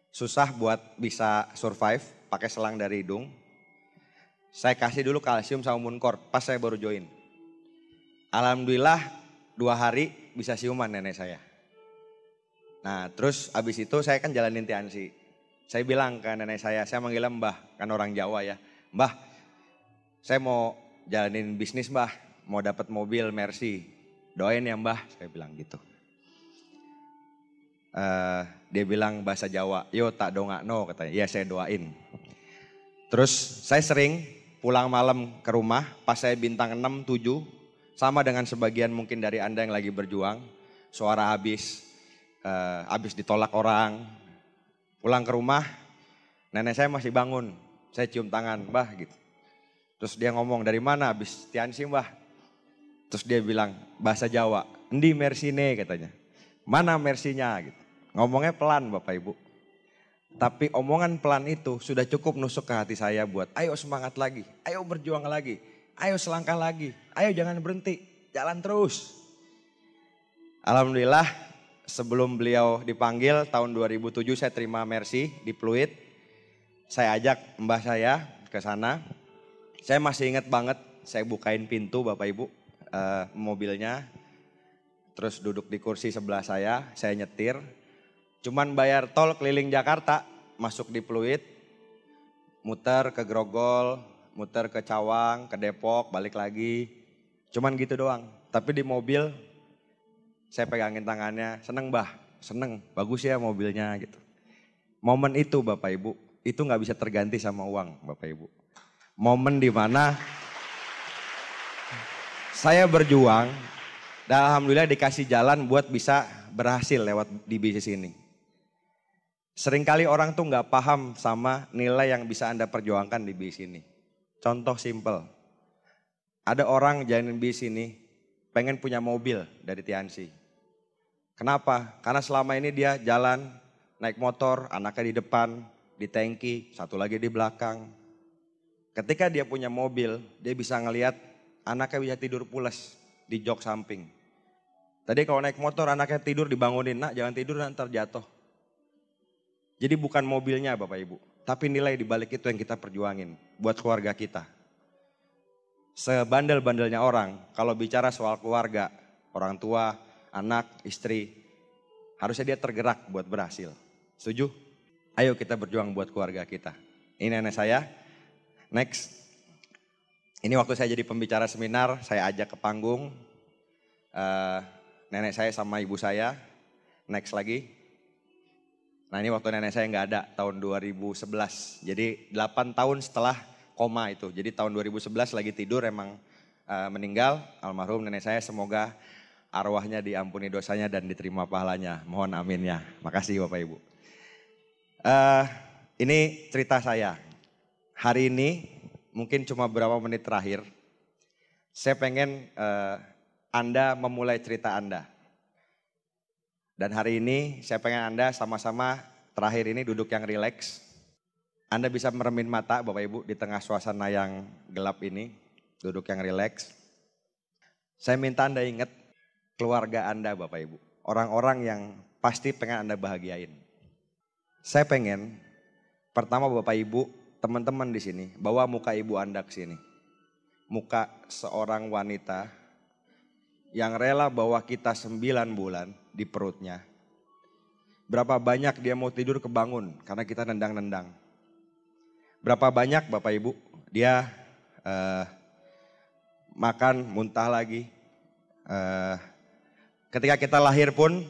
Speaker 2: susah buat bisa survive, pakai selang dari hidung. Saya kasih dulu kalsium sama Muncor, pas saya baru join. Alhamdulillah 2 hari bisa siuman nenek saya. Nah terus abis itu saya kan jalanin Tianxi. Saya bilang ke nenek saya manggilnya Mbah, kan orang Jawa ya. Mbah, saya mau jalanin bisnis Mbah, mau dapat mobil Mercy. Doain ya Mbah, saya bilang gitu. Dia bilang bahasa Jawa, yo tak dongakno katanya. Iya saya doain. Terus saya sering pulang malam ke rumah pas saya bintang 6, 7. Sama dengan sebagian mungkin dari Anda yang lagi berjuang. Suara habis ditolak orang. Pulang ke rumah, nenek saya masih bangun. Saya cium tangan, Mbah gitu. Terus dia ngomong, dari mana habis Tiansi Mbah? Terus dia bilang bahasa Jawa, endi Mersine katanya. Mana Mersinya gitu. Ngomongnya pelan Bapak Ibu. Tapi omongan pelan itu sudah cukup nusuk ke hati saya buat ayo semangat lagi, ayo berjuang lagi, ayo selangkah lagi, ayo jangan berhenti, jalan terus. Alhamdulillah sebelum beliau dipanggil tahun 2007 saya terima Mercy di Pluit. Saya ajak mbah saya ke sana. Saya masih ingat banget saya bukain pintu Bapak Ibu mobilnya. Terus duduk di kursi sebelah saya nyetir. Cuman bayar tol keliling Jakarta, masuk di Pluit, muter ke Grogol, muter ke Cawang, ke Depok, balik lagi. Cuman gitu doang. Tapi di mobil saya pegangin tangannya, seneng Mbah, seneng, bagus ya mobilnya gitu. Momen itu Bapak Ibu, itu gak bisa terganti sama uang Bapak Ibu. Momen dimana saya berjuang dan alhamdulillah dikasih jalan buat bisa berhasil lewat di bisnis ini. Seringkali orang tuh gak paham sama nilai yang bisa Anda perjuangkan di bisnis ini. Contoh simple, ada orang jalanin bisnis ini pengen punya mobil dari Tiansi. Kenapa? Karena selama ini dia jalan naik motor, anaknya di depan, di tangki, satu lagi di belakang. Ketika dia punya mobil, dia bisa ngelihat anaknya bisa tidur pules di jok samping. Tadi kalau naik motor anaknya tidur dibangunin, nak jangan tidur nanti jatuh. Jadi bukan mobilnya Bapak Ibu, tapi nilai di balik itu yang kita perjuangin buat keluarga kita. Sebandel-bandelnya orang, kalau bicara soal keluarga, orang tua, anak, istri, harusnya dia tergerak buat berhasil. Setuju? Ayo kita berjuang buat keluarga kita. Ini nenek saya. Next. Ini waktu saya jadi pembicara seminar, saya ajak ke panggung. Nenek saya sama ibu saya. Next lagi. Nah ini waktu nenek saya nggak ada, tahun 2011. Jadi 8 tahun setelah koma itu. Jadi tahun 2011 lagi tidur emang meninggal. Almarhum nenek saya, semoga arwahnya diampuni dosanya dan diterima pahalanya. Mohon aminnya. Makasih Bapak Ibu. Ini cerita saya. Hari ini mungkin cuma beberapa menit terakhir. Saya pengen Anda memulai cerita Anda. Dan hari ini saya pengen Anda sama-sama terakhir ini duduk yang rileks. Anda bisa meremin mata Bapak Ibu di tengah suasana yang gelap ini. Duduk yang rileks. Saya minta Anda ingat keluarga Anda Bapak Ibu. Orang-orang yang pasti pengen Anda bahagiain. Saya pengen pertama Bapak Ibu, teman-teman di sini, bawa muka ibu Anda ke sini. Muka seorang wanita yang rela bawa kita 9 bulan di perutnya. Berapa banyak dia mau tidur kebangun karena kita nendang-nendang. Berapa banyak Bapak Ibu dia makan muntah lagi. Ketika kita lahir pun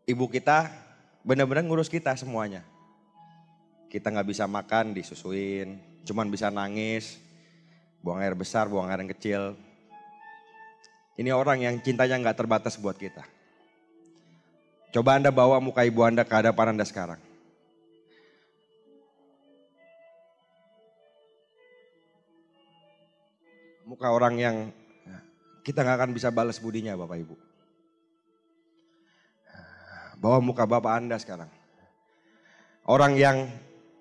Speaker 2: ibu kita benar-benar ngurus kita semuanya. Kita gak bisa makan disusuin, cuman bisa nangis, buang air besar, buang air yang kecil. Ini orang yang cintanya gak terbatas buat kita. Coba Anda bawa muka ibu Anda ke hadapan Anda sekarang. Muka orang yang kita gak akan bisa balas budinya Bapak Ibu. Bawa muka Bapak Anda sekarang. Orang yang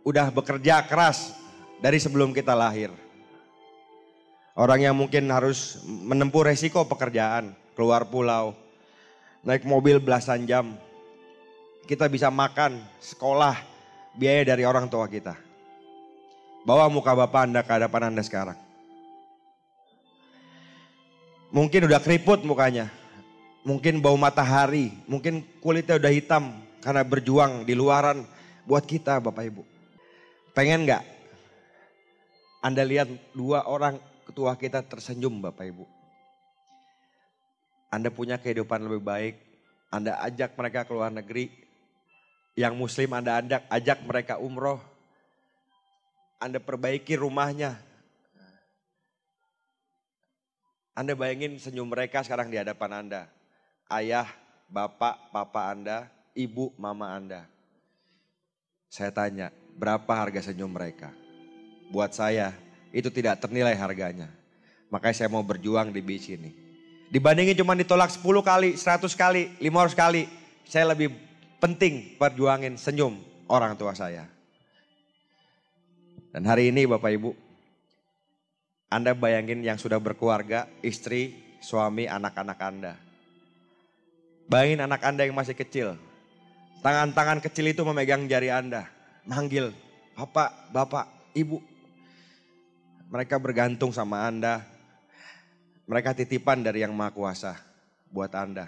Speaker 2: udah bekerja keras dari sebelum kita lahir. Orang yang mungkin harus menempuh resiko pekerjaan, keluar pulau, naik mobil belasan jam. Kita bisa makan, sekolah, biaya dari orang tua kita. Bawa muka Bapak Anda ke hadapan Anda sekarang. Mungkin udah keriput mukanya, mungkin bau matahari, mungkin kulitnya udah hitam karena berjuang di luaran buat kita Bapak Ibu. Pengen gak Anda lihat 2 orang ketua kita tersenyum Bapak Ibu? Anda punya kehidupan lebih baik, Anda ajak mereka ke luar negeri. Yang muslim Anda ajak mereka umroh. Anda perbaiki rumahnya. Anda bayangin senyum mereka sekarang di hadapan Anda. Ayah, bapak, papa Anda, ibu, mama Anda. Saya tanya, berapa harga senyum mereka? Buat saya, itu tidak ternilai harganya. Makanya saya mau berjuang di bis ini. Dibandingin cuma ditolak 10 kali, 100 kali, 500 kali. Saya lebih penting perjuangin senyum orang tua saya. Dan hari ini Bapak Ibu, Anda bayangin yang sudah berkeluarga, istri, suami, anak-anak Anda. Bayangin anak Anda yang masih kecil. Tangan-tangan kecil itu memegang jari Anda. Manggil, Bapak, Bapak, Ibu. Mereka bergantung sama Anda. Mereka titipan dari Yang Maha Kuasa buat Anda.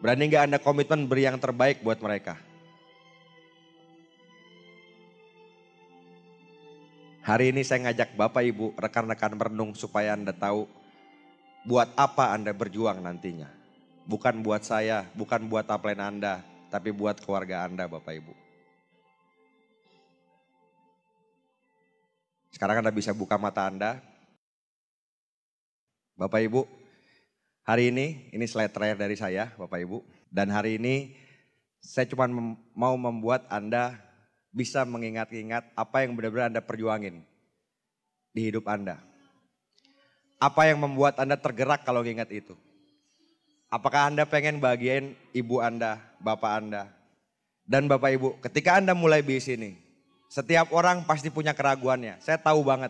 Speaker 2: Berani gak Anda komitmen beri yang terbaik buat mereka? Hari ini saya ngajak Bapak Ibu, rekan-rekan merenung supaya Anda tahu buat apa Anda berjuang nantinya. Bukan buat saya, bukan buat upline Anda, tapi buat keluarga Anda Bapak Ibu. Sekarang Anda bisa buka mata Anda. Bapak Ibu, hari ini slide terakhir dari saya Bapak Ibu. Dan hari ini saya cuma mau membuat Anda bisa mengingat-ingat apa yang benar-benar Anda perjuangin di hidup Anda. Apa yang membuat Anda tergerak kalau ingat itu? Apakah Anda pengen bahagiain ibu Anda, bapak Anda? Dan Bapak Ibu, ketika Anda mulai bis ini, setiap orang pasti punya keraguannya. Saya tahu banget.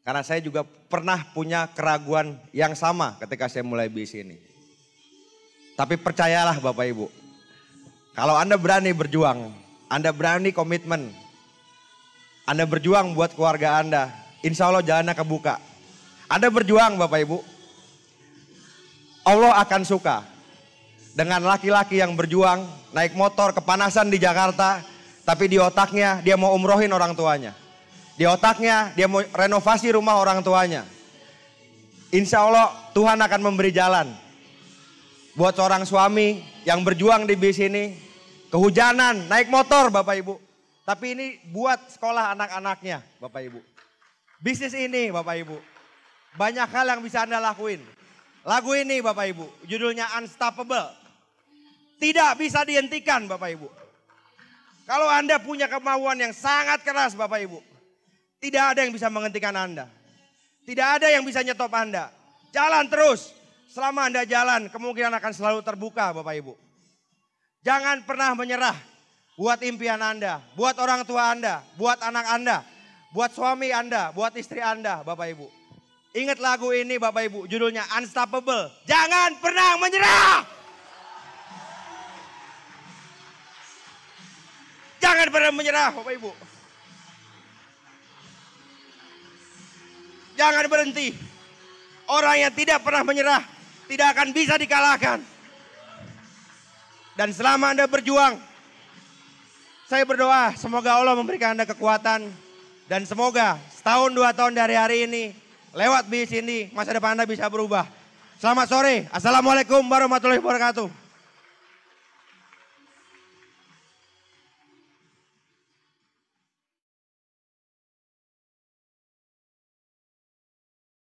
Speaker 2: Karena saya juga pernah punya keraguan yang sama ketika saya mulai bis ini. Tapi percayalah Bapak Ibu, kalau Anda berani berjuang, Anda berani komitmen, Anda berjuang buat keluarga Anda, insya Allah jalannya kebuka. Anda berjuang Bapak Ibu, Allah akan suka dengan laki-laki yang berjuang naik motor kepanasan di Jakarta, tapi di otaknya dia mau umrohin orang tuanya. Di otaknya dia mau renovasi rumah orang tuanya. Insya Allah Tuhan akan memberi jalan. Buat seorang suami yang berjuang di bis ini, kehujanan, naik motor Bapak Ibu. Tapi ini buat sekolah anak-anaknya Bapak Ibu. Bisnis ini Bapak Ibu, banyak hal yang bisa Anda lakuin. Lagu ini Bapak Ibu, judulnya Unstoppable. Tidak bisa dihentikan Bapak Ibu. Kalau Anda punya kemauan yang sangat keras Bapak Ibu, tidak ada yang bisa menghentikan Anda. Tidak ada yang bisa nyetop Anda. Jalan terus. Selama Anda jalan, kemungkinan akan selalu terbuka Bapak Ibu. Jangan pernah menyerah buat impian Anda, buat orang tua Anda, buat anak Anda, buat suami Anda, buat istri Anda Bapak Ibu. Ingat lagu ini Bapak Ibu, judulnya Unstoppable. Jangan pernah menyerah. Jangan pernah menyerah Bapak Ibu. Jangan berhenti. Orang yang tidak pernah menyerah tidak akan bisa dikalahkan. Dan selama Anda berjuang, saya berdoa semoga Allah memberikan Anda kekuatan. Dan semoga setahun 2 tahun dari hari ini, lewat bis ini, masa depan Anda bisa berubah. Selamat sore. Assalamualaikum warahmatullahi wabarakatuh.